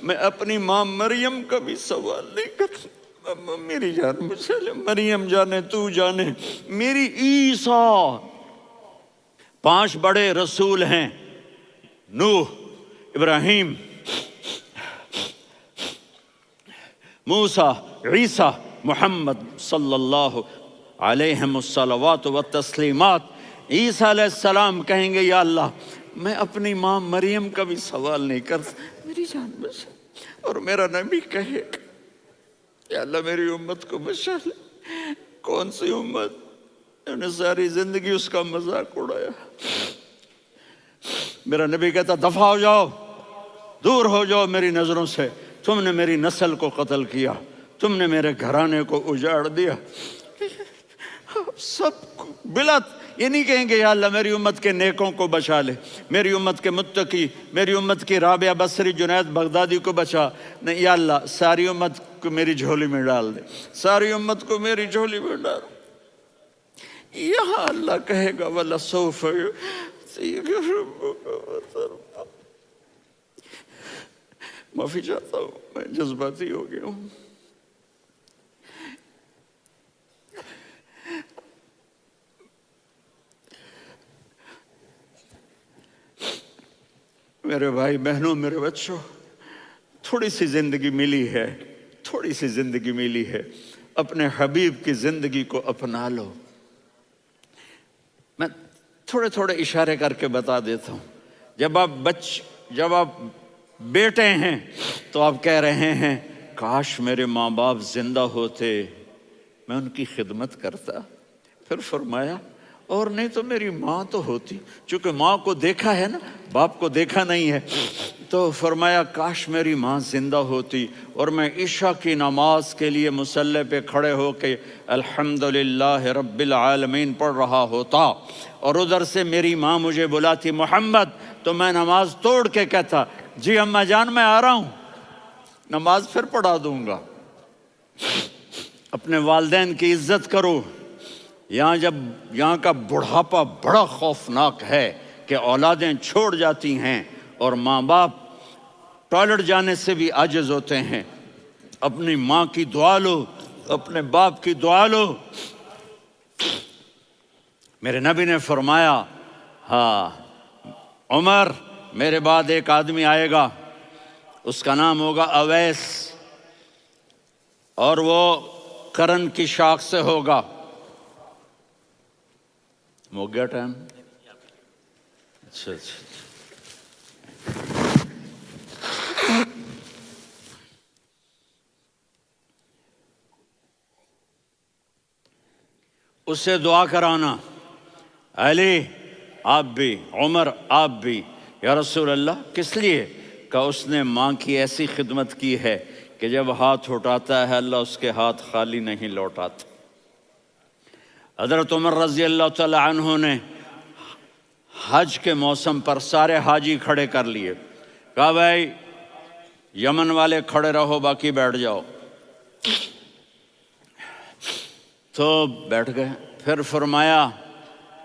میں اپنی ماں مریم کا بھی سوال نہیں کرتا، میری جان بچا لے، مریم جانے تو جانے، میری عیسیٰ 5 بڑے رسول ہیں، نوح، ابراہیم، موسیٰ، عیسیٰ، محمد صلی اللہ علیہ الصلوات والتسلیمات۔ عیسیٰ علیہ السلام کہیں گے یا اللہ میں اپنی ماں مریم کا بھی سوال نہیں کرتا، میری جان بچا۔ اور میرا نبی کہے یا اللہ میری امت کو بچا لے۔ کون سی امت؟ انہوں نے ساری زندگی اس کا مذاق اڑایا۔ میرا نبی کہتا دفع ہو جاؤ، دور ہو جاؤ میری نظروں سے، تم نے میری نسل کو قتل کیا، تم نے میرے گھرانے کو اجاڑ دیا۔ سب بلت یہ نہیں کہیں گے یا اللہ میری امت کے نیکوں کو بچا لے، میری امت کے متقی، میری امت کی رابعہ بصری، جنید بغدادی کو بچا، نہیں یا اللہ ساری امت کو میری جھولی میں ڈال دے، ساری امت کو میری جھولی میں ڈال۔ یہاں اللہ کہے گا وَلَسَوْفَ يُعْطِيكَ رَبُّكَ فَتَرْضَىٰ۔ معافی چاہتا ہوں، میں جذباتی ہو گیا ہوں۔ میرے بھائی بہنوں، میرے بچوں، تھوڑی سی زندگی ملی ہے، تھوڑی سی زندگی ملی ہے، اپنے حبیب کی زندگی کو اپنا لو۔ میں تھوڑے تھوڑے اشارے کر کے بتا دیتا ہوں۔ جب آپ بیٹے ہیں تو آپ کہہ رہے ہیں کاش میرے ماں باپ زندہ ہوتے، میں ان کی خدمت کرتا۔ پھر فرمایا اور نہیں تو میری ماں تو ہوتی، چونکہ ماں کو دیکھا ہے نا، باپ کو دیکھا نہیں ہے، تو فرمایا کاش میری ماں زندہ ہوتی اور میں عشاء کی نماز کے لیے مصلی پہ کھڑے ہو کے الحمدللہ رب العالمین پڑھ رہا ہوتا، اور ادھر سے میری ماں مجھے بلاتی محمد، تو میں نماز توڑ کے کہتا جی اماں جان میں آ رہا ہوں، نماز پھر پڑھا دوں گا۔ اپنے والدین کی عزت کرو۔ یہاں کا بڑھاپا بڑا خوفناک ہے کہ اولادیں چھوڑ جاتی ہیں اور ماں باپ ٹوائلٹ جانے سے بھی عاجز ہوتے ہیں۔ اپنی ماں کی دعا لو، اپنے باپ کی دعا لو۔ میرے نبی نے فرمایا ہاں عمر میرے بعد ایک آدمی آئے گا، اس کا نام ہوگا اویس، اور وہ کرن کی شاخ سے ہوگا۔ ہو گیا ٹائم؟ اچھا اس سے دعا کرانا، علی آپ بھی، عمر آپ بھی، یا رسول اللہ کس لیے؟ کہ اس نے ماں کی ایسی خدمت کی ہے کہ جب ہاتھ اٹھاتا ہے اللہ اس کے ہاتھ خالی نہیں لوٹاتا۔ حضرت عمر رضی اللہ تعالی عنہ نے حج کے موسم پر سارے حاجی کھڑے کر لیے، کہا بھائی یمن والے کھڑے رہو باقی بیٹھ جاؤ، تو بیٹھ گئے۔ پھر فرمایا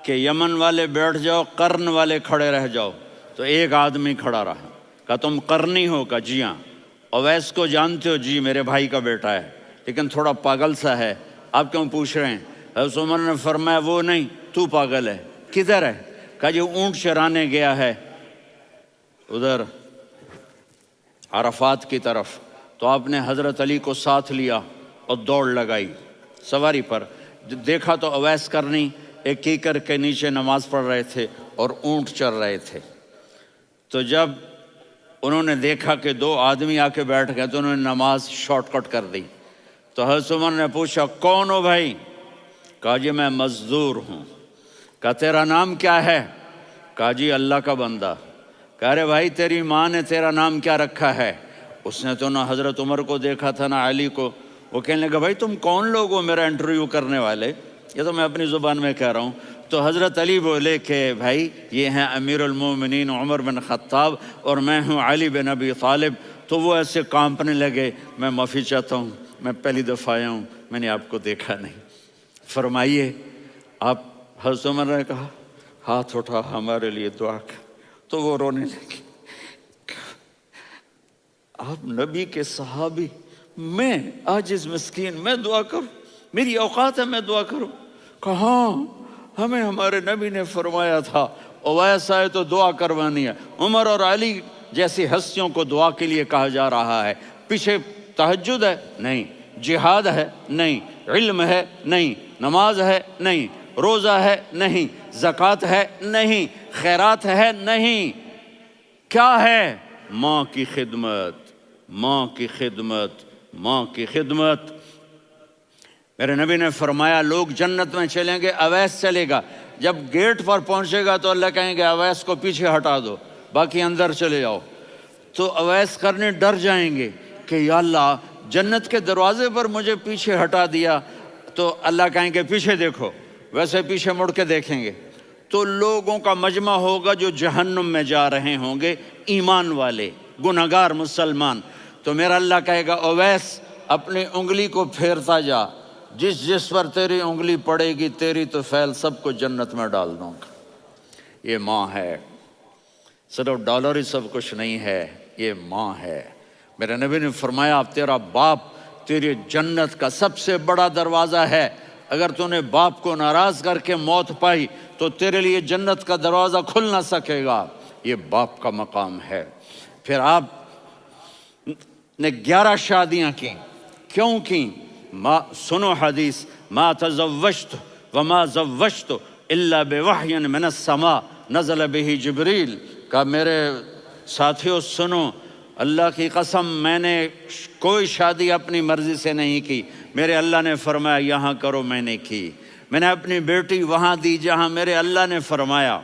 کہ یمن والے بیٹھ جاؤ، قرن والے کھڑے رہ جاؤ، تو ایک آدمی کھڑا رہا۔ کہا تم قرنی ہو؟ کہا جی ہاں۔ اویس کو جانتے ہو؟ جی میرے بھائی کا بیٹا ہے لیکن تھوڑا پاگل سا ہے، آپ کیوں پوچھ رہے ہیں؟ حضرت عمر نے فرمایا وہ نہیں، تو پاگل ہے۔ کدھر ہے؟ کہا جی اونٹ چرانے گیا ہے ادھر عرفات کی طرف۔ تو آپ نے حضرت علی کو ساتھ لیا اور دوڑ لگائی سواری پر۔ دیکھا تو اویس کرنی ایک کیکر کے نیچے نماز پڑھ رہے تھے اور اونٹ چر رہے تھے۔ تو جب انہوں نے دیکھا کہ 2 آدمی آ کے بیٹھ گئے تو انہوں نے نماز شارٹ کٹ کر دی۔ تو حضرت عمر نے پوچھا کون ہو بھائی؟ کہا جی میں مزدور ہوں۔ کہا تیرا نام کیا ہے؟ کہا جی اللہ کا بندہ۔ کہا رے بھائی تیری ماں نے تیرا نام کیا رکھا ہے؟ اس نے تو نہ حضرت عمر کو دیکھا تھا نہ علی کو۔ وہ کہنے لگا بھائی تم کون لوگ ہو میرا انٹرویو کرنے والے؟ یہ تو میں اپنی زبان میں کہہ رہا ہوں۔ تو حضرت علی بولے کہ بھائی یہ ہیں امیر المومنین عمر بن خطاب اور میں ہوں علی بن ابی طالب۔ تو وہ ایسے کانپنے لگے، میں معافی چاہتا ہوں، میں پہلی دفعہ آیا ہوں، میں نے آپ کو دیکھا نہیں، فرمائیے آپ۔ حضرت عمر نے کہا ہاتھ اٹھا ہمارے لیے دعا کر۔ تو وہ رونے لگے۔ آپ نبی کے صحابی، میں عاجز مسکین، میں دعا کروں؟ میری اوقات ہے میں دعا کروں؟ کہاں ہمیں ہمارے نبی نے فرمایا تھا اویس آئے تو دعا کروانی ہے۔ عمر اور علی جیسی ہستیوں کو دعا کے لیے کہا جا رہا ہے۔ پیچھے تہجد ہے؟ نہیں۔ جہاد ہے؟ نہیں۔ علم ہے؟ نہیں۔ نماز ہے؟ نہیں۔ روزہ ہے؟ نہیں۔ زکوٰۃ ہے؟ نہیں۔ خیرات ہے؟ نہیں۔ کیا ہے؟ ماں کی خدمت، ماں کی خدمت، ماں کی خدمت۔ میرے نبی نے فرمایا لوگ جنت میں چلیں گے، اویس چلے گا، جب گیٹ پر پہنچے گا تو اللہ کہیں گے اویس کو پیچھے ہٹا دو، باقی اندر چلے جاؤ۔ تو اویس کرنے ڈر جائیں گے کہ یا اللہ جنت کے دروازے پر مجھے پیچھے ہٹا دیا، تو اللہ کہیں گے پیچھے دیکھو، ویسے پیچھے مڑ کے دیکھیں گے تو لوگوں کا مجمع ہوگا جو جہنم میں جا رہے ہوں گے، ایمان والے، گنہگار مسلمان۔ تو میرا اللہ کہے گا اویس اپنی انگلی کو پھیرتا جا، جس جس پر تیری انگلی پڑے گی تیری تو فیل سب کو جنت میں ڈال دوں گا۔ یہ ماں ہے، صرف ڈالر ہی سب کچھ نہیں ہے، یہ ماں ہے۔ میرے نبی نے فرمایا تیرا باپ تیری جنت کا سب سے بڑا دروازہ ہے، اگر تو نے باپ کو ناراض کر کے موت پائی تو تیرے لیے جنت کا دروازہ کھل نہ سکے گا، یہ باپ کا مقام ہے۔ پھر آپ نے 11 شادیاں کی، کیوں کی؟ سنو حدیث، ما تزوجت وما زوجت الا بوحی من السماء نزل به جبریل۔ کہا میرے ساتھیوں سنو، اللہ کی قسم میں نے کوئی شادی اپنی مرضی سے نہیں کی، میرے اللہ نے فرمایا یہاں کرو، میں نے کی۔ میں نے اپنی بیٹی وہاں دی جہاں میرے اللہ نے فرمایا۔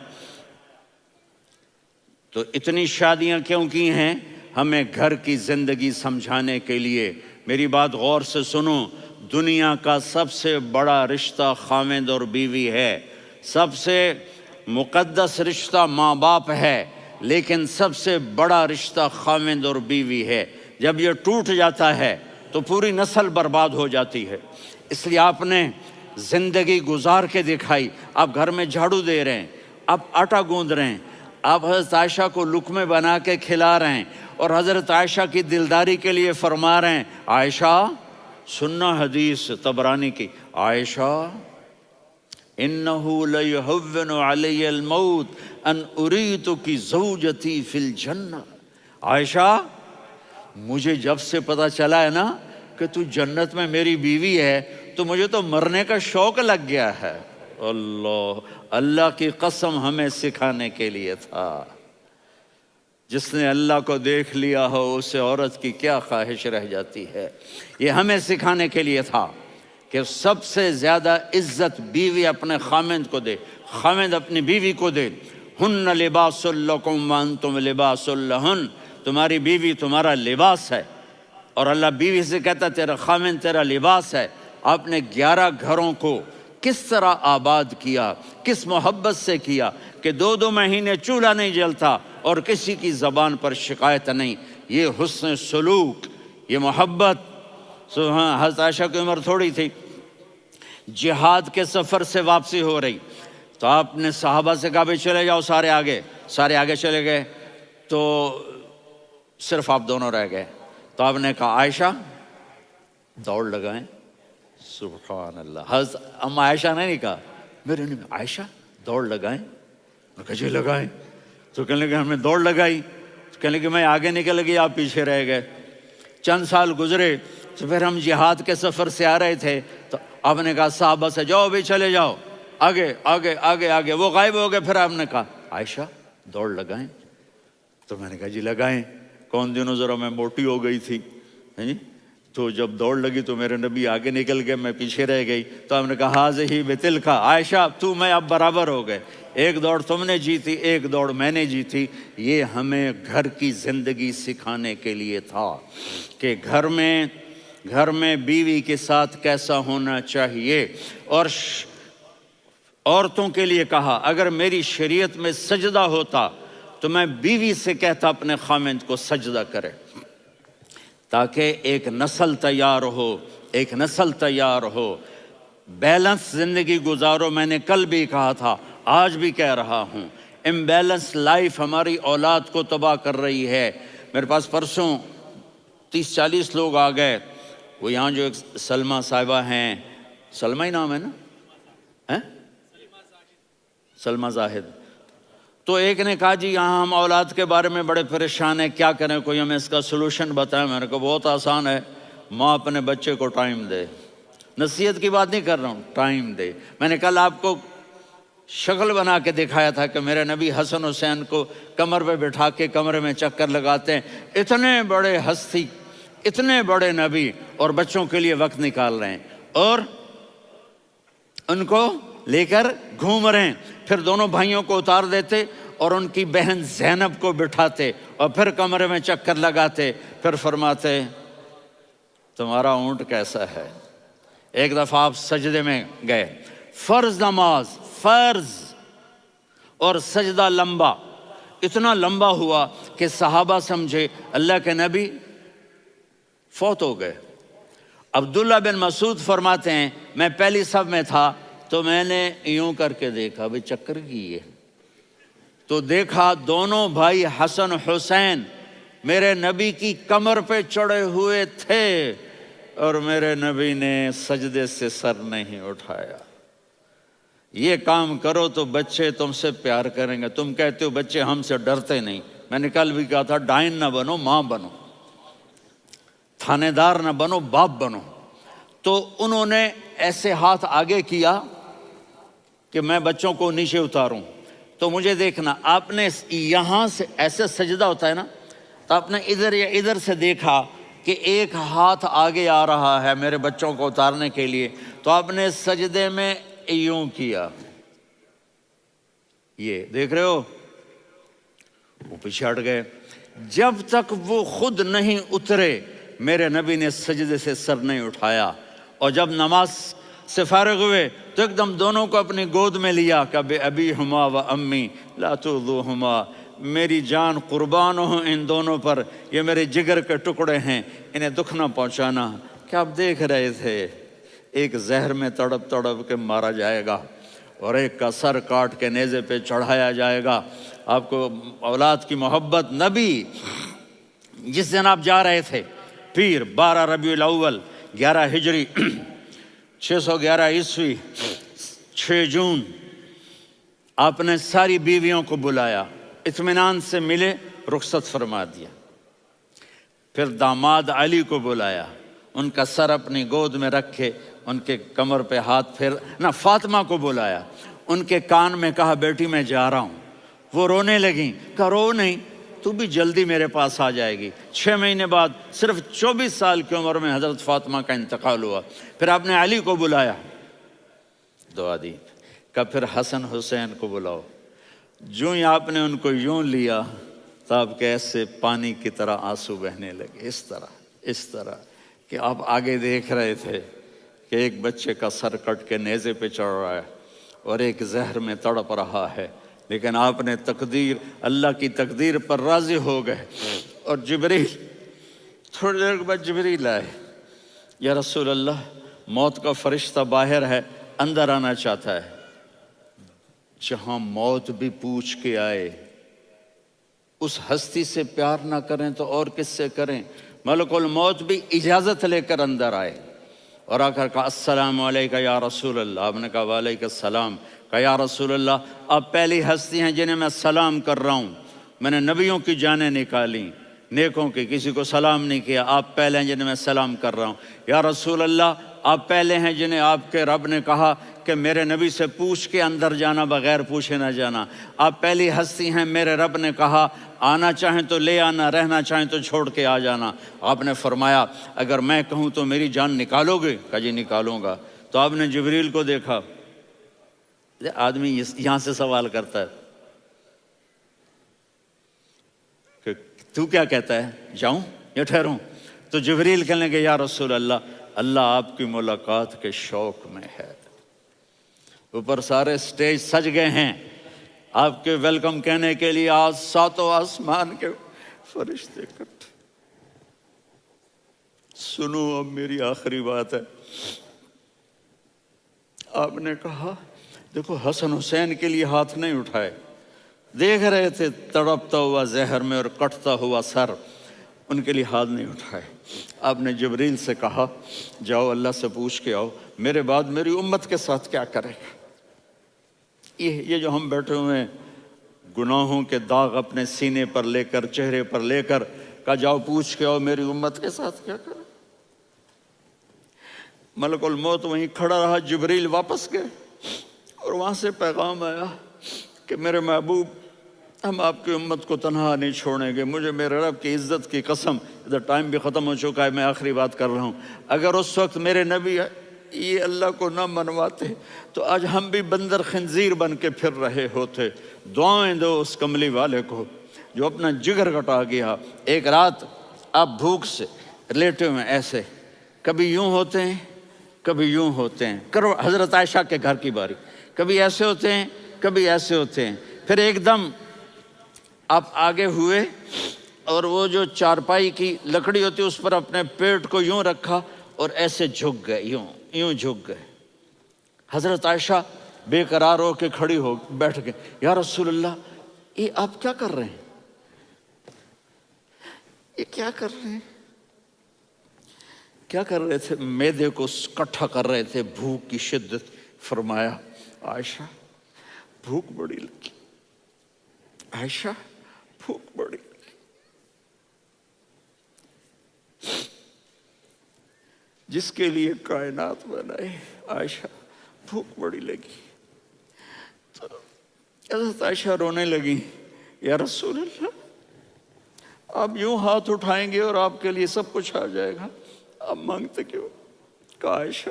تو اتنی شادیاں کیوں کی ہیں؟ ہمیں گھر کی زندگی سمجھانے کے لیے۔ میری بات غور سے سنو، دنیا کا سب سے بڑا رشتہ خاوند اور بیوی ہے، سب سے مقدس رشتہ ماں باپ ہے، لیکن سب سے بڑا رشتہ خاوند اور بیوی ہے۔ جب یہ ٹوٹ جاتا ہے تو پوری نسل برباد ہو جاتی ہے۔ اس لیے آپ نے زندگی گزار کے دکھائی۔ آپ گھر میں جھاڑو دے رہے ہیں، آپ آٹا گوندھ رہے ہیں، آپ حضرت عائشہ کو لقمے بنا کے کھلا رہے ہیں، اور حضرت عائشہ کی دلداری کے لیے فرما رہے ہیں عائشہ، سننا حدیث طبرانی کی، عائشہ انہو لیہون علی الموت ان اریتک زوجتی فی الجنہ۔ عائشہ مجھے جب سے پتا چلا ہے نا کہ تو جنت میں میری بیوی ہے تو مجھے تو مرنے کا شوق لگ گیا ہے۔ اللہ کی قسم ہمیں سکھانے کے لیے تھا۔ جس نے اللہ کو دیکھ لیا ہو اسے عورت کی کیا خواہش رہ جاتی ہے۔ یہ ہمیں سکھانے کے لیے تھا کہ سب سے زیادہ عزت بیوی اپنے خاوند کو دے، خاوند اپنی بیوی کو دے۔ ہن لباس لکم وانتم لباس لہن، تمہاری بیوی تمہارا لباس ہے، اور اللہ بیوی سے کہتا تیرا خاوند تیرا لباس ہے۔ آپ نے 11 گھروں کو کس طرح آباد کیا، کس محبت سے کیا کہ 2 مہینے چولہا نہیں جلتا اور کسی کی زبان پر شکایت نہیں۔ یہ حسن سلوک، یہ محبت۔ حضرت عائشہ کی عمر تھوڑی تھی، جہاد کے سفر سے واپسی ہو رہی، تو آپ نے صحابہ سے کہا بھی چلے جاؤ سارے آگے چلے گئے، تو صرف آپ دونوں رہ گئے۔ تو آپ نے کہا عائشہ دوڑ لگائیں۔ سبحان اللہ، حضرت اما عائشہ نے نہیں کہا، میرے نے عائشہ دوڑ لگائیں، میں کہا جی لگائیں۔ تو کہنے لگے ہم نے دوڑ لگائی، تو کہنے لگے میں آگے نکل گئی آپ پیچھے رہ گئے۔ چند سال گزرے تو پھر ہم جہاد کے سفر سے آ رہے تھے، تو آپ نے کہا صحابہ سے جاؤ بھی چلے جاؤ آگے آگے آگے آگے، وہ غائب ہو گئے۔ پھر آپ نے کہا عائشہ دوڑ لگائیں، تو میں نے کہا جی لگائیں۔ کون دنوں ذرا میں موٹی ہو گئی تھی، تو جب دوڑ لگی تو میرے نبی آگے نکل گئے، میں پیچھے رہ گئی۔ تو ہم نے کہا ہاذہ بتلک، عائشہ تو میں اب برابر ہو گئے، ایک دوڑ تم نے جیتی ایک دوڑ میں نے جیتی۔ یہ ہمیں گھر کی زندگی سکھانے کے لیے تھا کہ گھر میں بیوی کے ساتھ کیسا ہونا چاہیے۔ اور عورتوں کے لیے کہا اگر میری شریعت میں سجدہ ہوتا تو میں بیوی سے کہتا اپنے خاوند کو سجدہ کرے، تاکہ ایک نسل تیار ہو، بیلنس زندگی گزارو۔ میں نے کل بھی کہا تھا، آج بھی کہہ رہا ہوں، امبیلنس لائف ہماری اولاد کو تباہ کر رہی ہے۔ میرے پاس پرسوں 30-40 لوگ آ گئے، وہ یہاں جو ایک سلمہ صاحبہ ہیں، سلمہ ہی نام ہے نا، سلمہ زاہد. تو ایک نے کہا جی یہاں ہم اولاد کے بارے میں بڑے پریشان ہیں، کیا کریں، کوئی ہمیں اس کا سلوشن بتائیں. میں نے کہا بہت آسان ہے، ماں اپنے بچے کو ٹائم دے. نصیحت کی بات نہیں کر رہا ہوں، ٹائم دے. میں نے کل آپ کو شکل بنا کے دکھایا تھا کہ میرے نبی حسن حسین کو کمر پہ بٹھا کے کمرے میں چکر لگاتے ہیں. اتنے بڑے ہستی، اتنے بڑے نبی، اور بچوں کے لیے وقت نکال رہے ہیں اور ان کو لے کر گھوم رہے ہیں. پھر دونوں بھائیوں کو اتار دیتے اور ان کی بہن زینب کو بٹھاتے اور پھر کمرے میں چکر لگاتے. پھر فرماتے تمہارا اونٹ کیسا ہے. ایک دفعہ آپ سجدے میں گئے، فرض نماز، فرض، اور سجدہ لمبا، اتنا لمبا ہوا کہ صحابہ سمجھے اللہ کے نبی فوت ہو گئے. عبداللہ بن مسعود فرماتے ہیں میں پہلی صف میں تھا تو میں نے یوں کر کے دیکھا، بھئی چکر کی ہے، تو دیکھا دونوں بھائی حسن حسین میرے نبی کی کمر پہ چڑھے ہوئے تھے اور میرے نبی نے سجدے سے سر نہیں اٹھایا. یہ کام کرو تو بچے تم سے پیار کریں گے. تم کہتے ہو بچے ہم سے ڈرتے نہیں. میں نے کل بھی کہا تھا ڈائن نہ بنو، ماں بنو، تھانے دار نہ بنو، باپ بنو. تو انہوں نے ایسے ہاتھ آگے کیا کہ میں بچوں کو نیچے اتاروں. تو مجھے دیکھنا، آپ نے یہاں سے ایسے سجدہ ہوتا ہے نا، تو آپ نے ادھر یا ادھر سے دیکھا کہ ایک ہاتھ آگے آ رہا ہے میرے بچوں کو اتارنے کے لیے، تو آپ نے سجدے میں یوں کیا. یہ دیکھ رہے ہو، وہ پیچھے ہٹ گئے. جب تک وہ خود نہیں اترے میرے نبی نے سجدے سے سر نہیں اٹھایا. اور جب نماز سے فارغ ہوئے تو ایک دم دونوں کو اپنی گود میں لیا کہ بے ابی ہما و امی لا تؤذوہما، میری جان قربان ہو ان دونوں پر، یہ میرے جگر کے ٹکڑے ہیں، انہیں دکھ نہ پہنچانا. کیا آپ دیکھ رہے تھے ایک زہر میں تڑپ تڑپ کے مارا جائے گا اور ایک کا سر کاٹ کے نیزے پہ چڑھایا جائے گا. آپ کو اولاد کی محبت. نبی جس دن آپ جا رہے تھے پیر 12 ربیع الاول 11 ہجری 611 عیسوی 6 جون، آپ نے ساری بیویوں کو بلایا، اطمینان سے ملے، رخصت فرما دیا. پھر داماد علی کو بلایا، ان کا سر اپنی گود میں رکھے، ان کے کمر پہ ہاتھ پھیر نہ. فاطمہ کو بلایا، ان کے کان میں کہا بیٹی میں جا رہا ہوں. وہ رونے لگیں، کہا رو نہیں، تو بھی جلدی میرے پاس آ جائے گی. 6 مہینے بعد صرف 24 سال کی عمر میں حضرت فاطمہ کا انتقال ہوا. پھر آپ نے علی کو بلایا، دعا دی. کہ پھر حسن حسین کو بلاؤ. جو ہی آپ نے ان کو یوں لیا تو آپ کے ایسے پانی کی طرح آنسو بہنے لگے، اس طرح کہ آپ آگے دیکھ رہے تھے کہ ایک بچے کا سر کٹ کے نیزے پہ چڑھ رہا ہے اور ایک زہر میں تڑپ رہا ہے. لیکن آپ نے تقدیر، اللہ کی تقدیر پر راضی ہو گئے. اور جبریل تھوڑی دیر کے بعد جبریل آئے، یا رسول اللہ موت کا فرشتہ باہر ہے، اندر آنا چاہتا ہے. جہاں موت بھی پوچھ کے آئے، اس ہستی سے پیار نہ کریں تو اور کس سے کریں. ملک الموت بھی اجازت لے کر اندر آئے اور آ کر کہا السلام علیکہ یا رسول اللہ. آپ نے کہا وعلیکم السلام. کہا یا رسول اللہ آپ پہلی ہستی ہیں جنہیں میں سلام کر رہا ہوں. میں نے نبیوں کی جانیں نکالیں، نیکوں کی، کسی کو سلام نہیں کیا. آپ پہلے ہیں جنہیں میں سلام کر رہا ہوں. یا رسول اللہ آپ پہلے ہیں جنہیں آپ کے رب نے کہا کہ میرے نبی سے پوچھ کے اندر جانا، بغیر پوچھے نہ جانا. آپ پہلی ہستی ہیں میرے رب نے کہا آنا چاہیں تو لے آنا، رہنا چاہیں تو چھوڑ کے آ جانا. آپ نے فرمایا اگر میں کہوں تو میری جان نکالو گے؟ کہا جی نکالوں گا. تو آپ نے جبریل کو دیکھا. آدمی یہاں سے سوال کرتا ہے کہ تو کیا کہتا ہے، جاؤں یا ٹھہروں؟ تو جبریل کہنے لگے یا رسول اللہ اللہ آپ کی ملاقات کے شوق میں ہے. اوپر سارے سٹیج سج گئے ہیں آپ کے ویلکم کہنے کے لیے. آج 7 آسمان کے فرشتے اکٹھے. سنو اب میری آخری بات ہے. آپ نے کہا دیکھو حسن حسین کے لیے ہاتھ نہیں اٹھائے، دیکھ رہے تھے تڑپتا ہوا زہر میں اور کٹتا ہوا سر، ان کے لیے ہاتھ نہیں اٹھائے. آپ نے جبریل سے کہا جاؤ اللہ سے پوچھ کے آؤ میرے بعد میری امت کے ساتھ کیا کرے گا. یہ جو ہم بیٹھے ہوئے ہیں گناہوں کے داغ اپنے سینے پر لے کر، چہرے پر لے کر، کہا جاؤ پوچھ کے آؤ میری امت کے ساتھ کیا کریں۔ ملک الموت وہیں کھڑا رہا، جبریل واپس گئے اور وہاں سے پیغام آیا کہ میرے محبوب ہم آپ کی امت کو تنہا نہیں چھوڑیں گے، مجھے میرے رب کی عزت کی قسم، ادھر ٹائم بھی ختم ہو چکا ہے، میں آخری بات کر رہا ہوں، اگر اس وقت میرے نبی یہ اللہ کو نہ منواتے تو آج ہم بھی بندر خنزیر بن کے پھر رہے ہوتے۔ دعائیں دو اس کملی والے کو جو اپنا جگر کٹا گیا۔ ایک رات آپ بھوک سے لیٹے ہوئے ایسے، کبھی یوں ہوتے ہیں کبھی یوں ہوتے ہیں، کرو حضرت عائشہ کے گھر کی باری، کبھی ایسے ہوتے ہیں کبھی ایسے ہوتے ہیں، پھر ایک دم آپ آگے ہوئے اور وہ جو چارپائی کی لکڑی ہوتی اس پر اپنے پیٹ کو یوں رکھا اور ایسے جھک گئے، یوں جھک گئے۔ حضرت عائشہ بے قرار ہو کے کھڑی ہو بیٹھ گئے، یا رسول اللہ یہ آپ کیا کر رہے ہیں، یہ کیا کر رہے ہیں؟ کیا کر رہے تھے؟ معدے کو کٹھا کر رہے تھے، بھوک کی شدت۔ فرمایا عائشہ بھوک بڑی لگی، عائشہ بھوک بڑی لگی، جس کے لیے کائنات بنائے، عائشہ بھوک بڑی لگی۔ تو حضرت عائشہ رونے لگی، یا رسول اللہ آپ یوں ہاتھ اٹھائیں گے اور آپ کے لیے سب کچھ آ جائے گا، آپ مانگتے کیوں؟ کہا عائشہ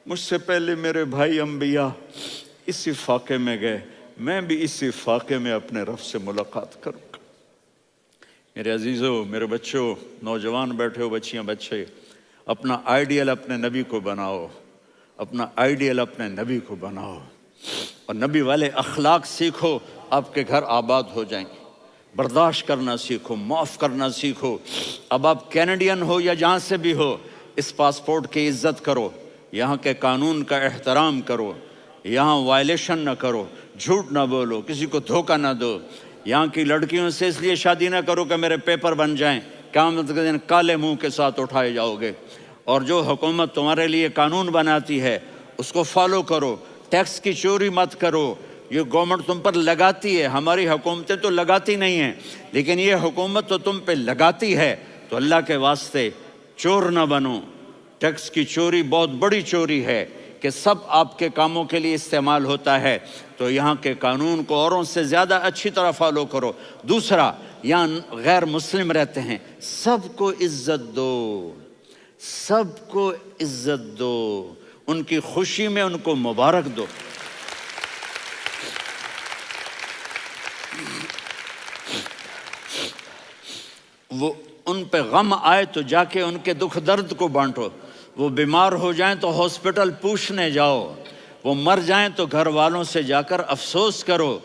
مجھ سے پہلے میرے بھائی انبیاء اسی فاقے میں گئے، میں بھی اسی فاقے میں اپنے رب سے ملاقات کروں گا۔ میرے عزیزوں، میرے بچوں، نوجوان بیٹھے ہو، بچیاں بچے، اپنا آئیڈیل اپنے نبی کو بناؤ، اپنا آئیڈیل اپنے نبی کو بناؤ اور نبی والے اخلاق سیکھو، آپ کے گھر آباد ہو جائیں گے۔ برداشت کرنا سیکھو، معاف کرنا سیکھو۔ اب آپ کینیڈین ہو یا جہاں سے بھی ہو، اس پاسپورٹ کی عزت کرو، یہاں کے قانون کا احترام کرو، یہاں وائلیشن نہ کرو، جھوٹ نہ بولو، کسی کو دھوکہ نہ دو۔ یہاں کی لڑکیوں سے اس لیے شادی نہ کرو کہ میرے پیپر بن جائیں، قیامت کے دن کالے منہ کے ساتھ اٹھائے جاؤ گے۔ اور جو حکومت تمہارے لیے قانون بناتی ہے اس کو فالو کرو، ٹیکس کی چوری مت کرو۔ یہ گورنمنٹ تم پر لگاتی ہے، ہماری حکومتیں تو لگاتی نہیں ہیں، لیکن یہ حکومت تو تم پہ لگاتی ہے، تو اللہ کے واسطے چور نہ بنو۔ ٹیکس کی چوری بہت بڑی چوری ہے کہ سب آپ کے کاموں کے لیے استعمال ہوتا ہے، تو یہاں کے قانون کو اوروں سے زیادہ اچھی طرح فالو کرو۔ دوسرا، یہاں غیر مسلم رہتے ہیں، سب کو عزت دو، سب کو عزت دو، ان کی خوشی میں ان کو مبارک دو۔ وہ ان پہ غم آئے تو جا کے ان کے دکھ درد کو بانٹو، وہ بیمار ہو جائیں تو ہاسپٹل پوچھنے جاؤ، وہ مر جائیں تو گھر والوں سے جا کر افسوس کرو،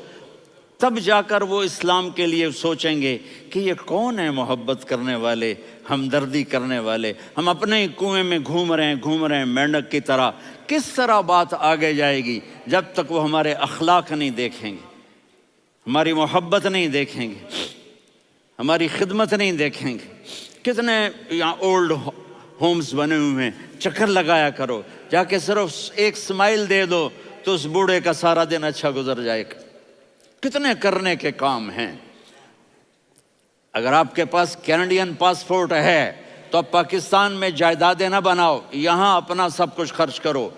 تب جا کر وہ اسلام کے لیے سوچیں گے کہ یہ کون ہے محبت کرنے والے، ہمدردی کرنے والے۔ ہم اپنے ہی کنویں میں گھوم رہے ہیں مینڈک کی طرح، کس طرح بات آگے جائے گی جب تک وہ ہمارے اخلاق نہیں دیکھیں گے، ہماری محبت نہیں دیکھیں گے، ہماری خدمت نہیں دیکھیں گے۔ کتنے یہاں اولڈ ہومز بنے ہوئے ہیں، چکر لگایا کرو، جا کے صرف ایک سمائل دے دو تو اس بوڑھے کا سارا دن اچھا گزر جائے گا۔ کتنے کرنے کے کام ہیں۔ اگر آپ کے پاس کینیڈین پاسپورٹ ہے تو اب پاکستان میں جائیدادیں نہ بناؤ، یہاں اپنا سب کچھ خرچ کرو،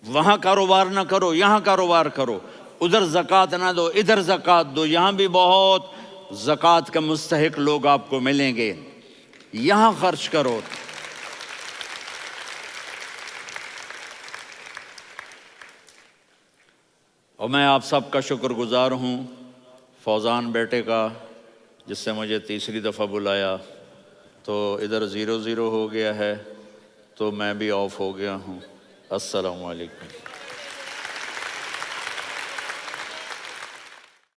وہاں کاروبار نہ کرو، یہاں کاروبار کرو، ادھر زکوٰۃ نہ دو، ادھر زکوٰۃ دو، یہاں بھی بہت زکوٰۃ کے مستحق لوگ آپ کو ملیں گے، یہاں خرچ کرو۔ اور میں آپ سب کا شکر گزار ہوں، فوزان بیٹے کا، جس سے مجھے تیسری دفعہ بلایا، تو ادھر 0-0 ہو گیا ہے تو میں بھی آف ہو گیا ہوں۔ السلام علیکم۔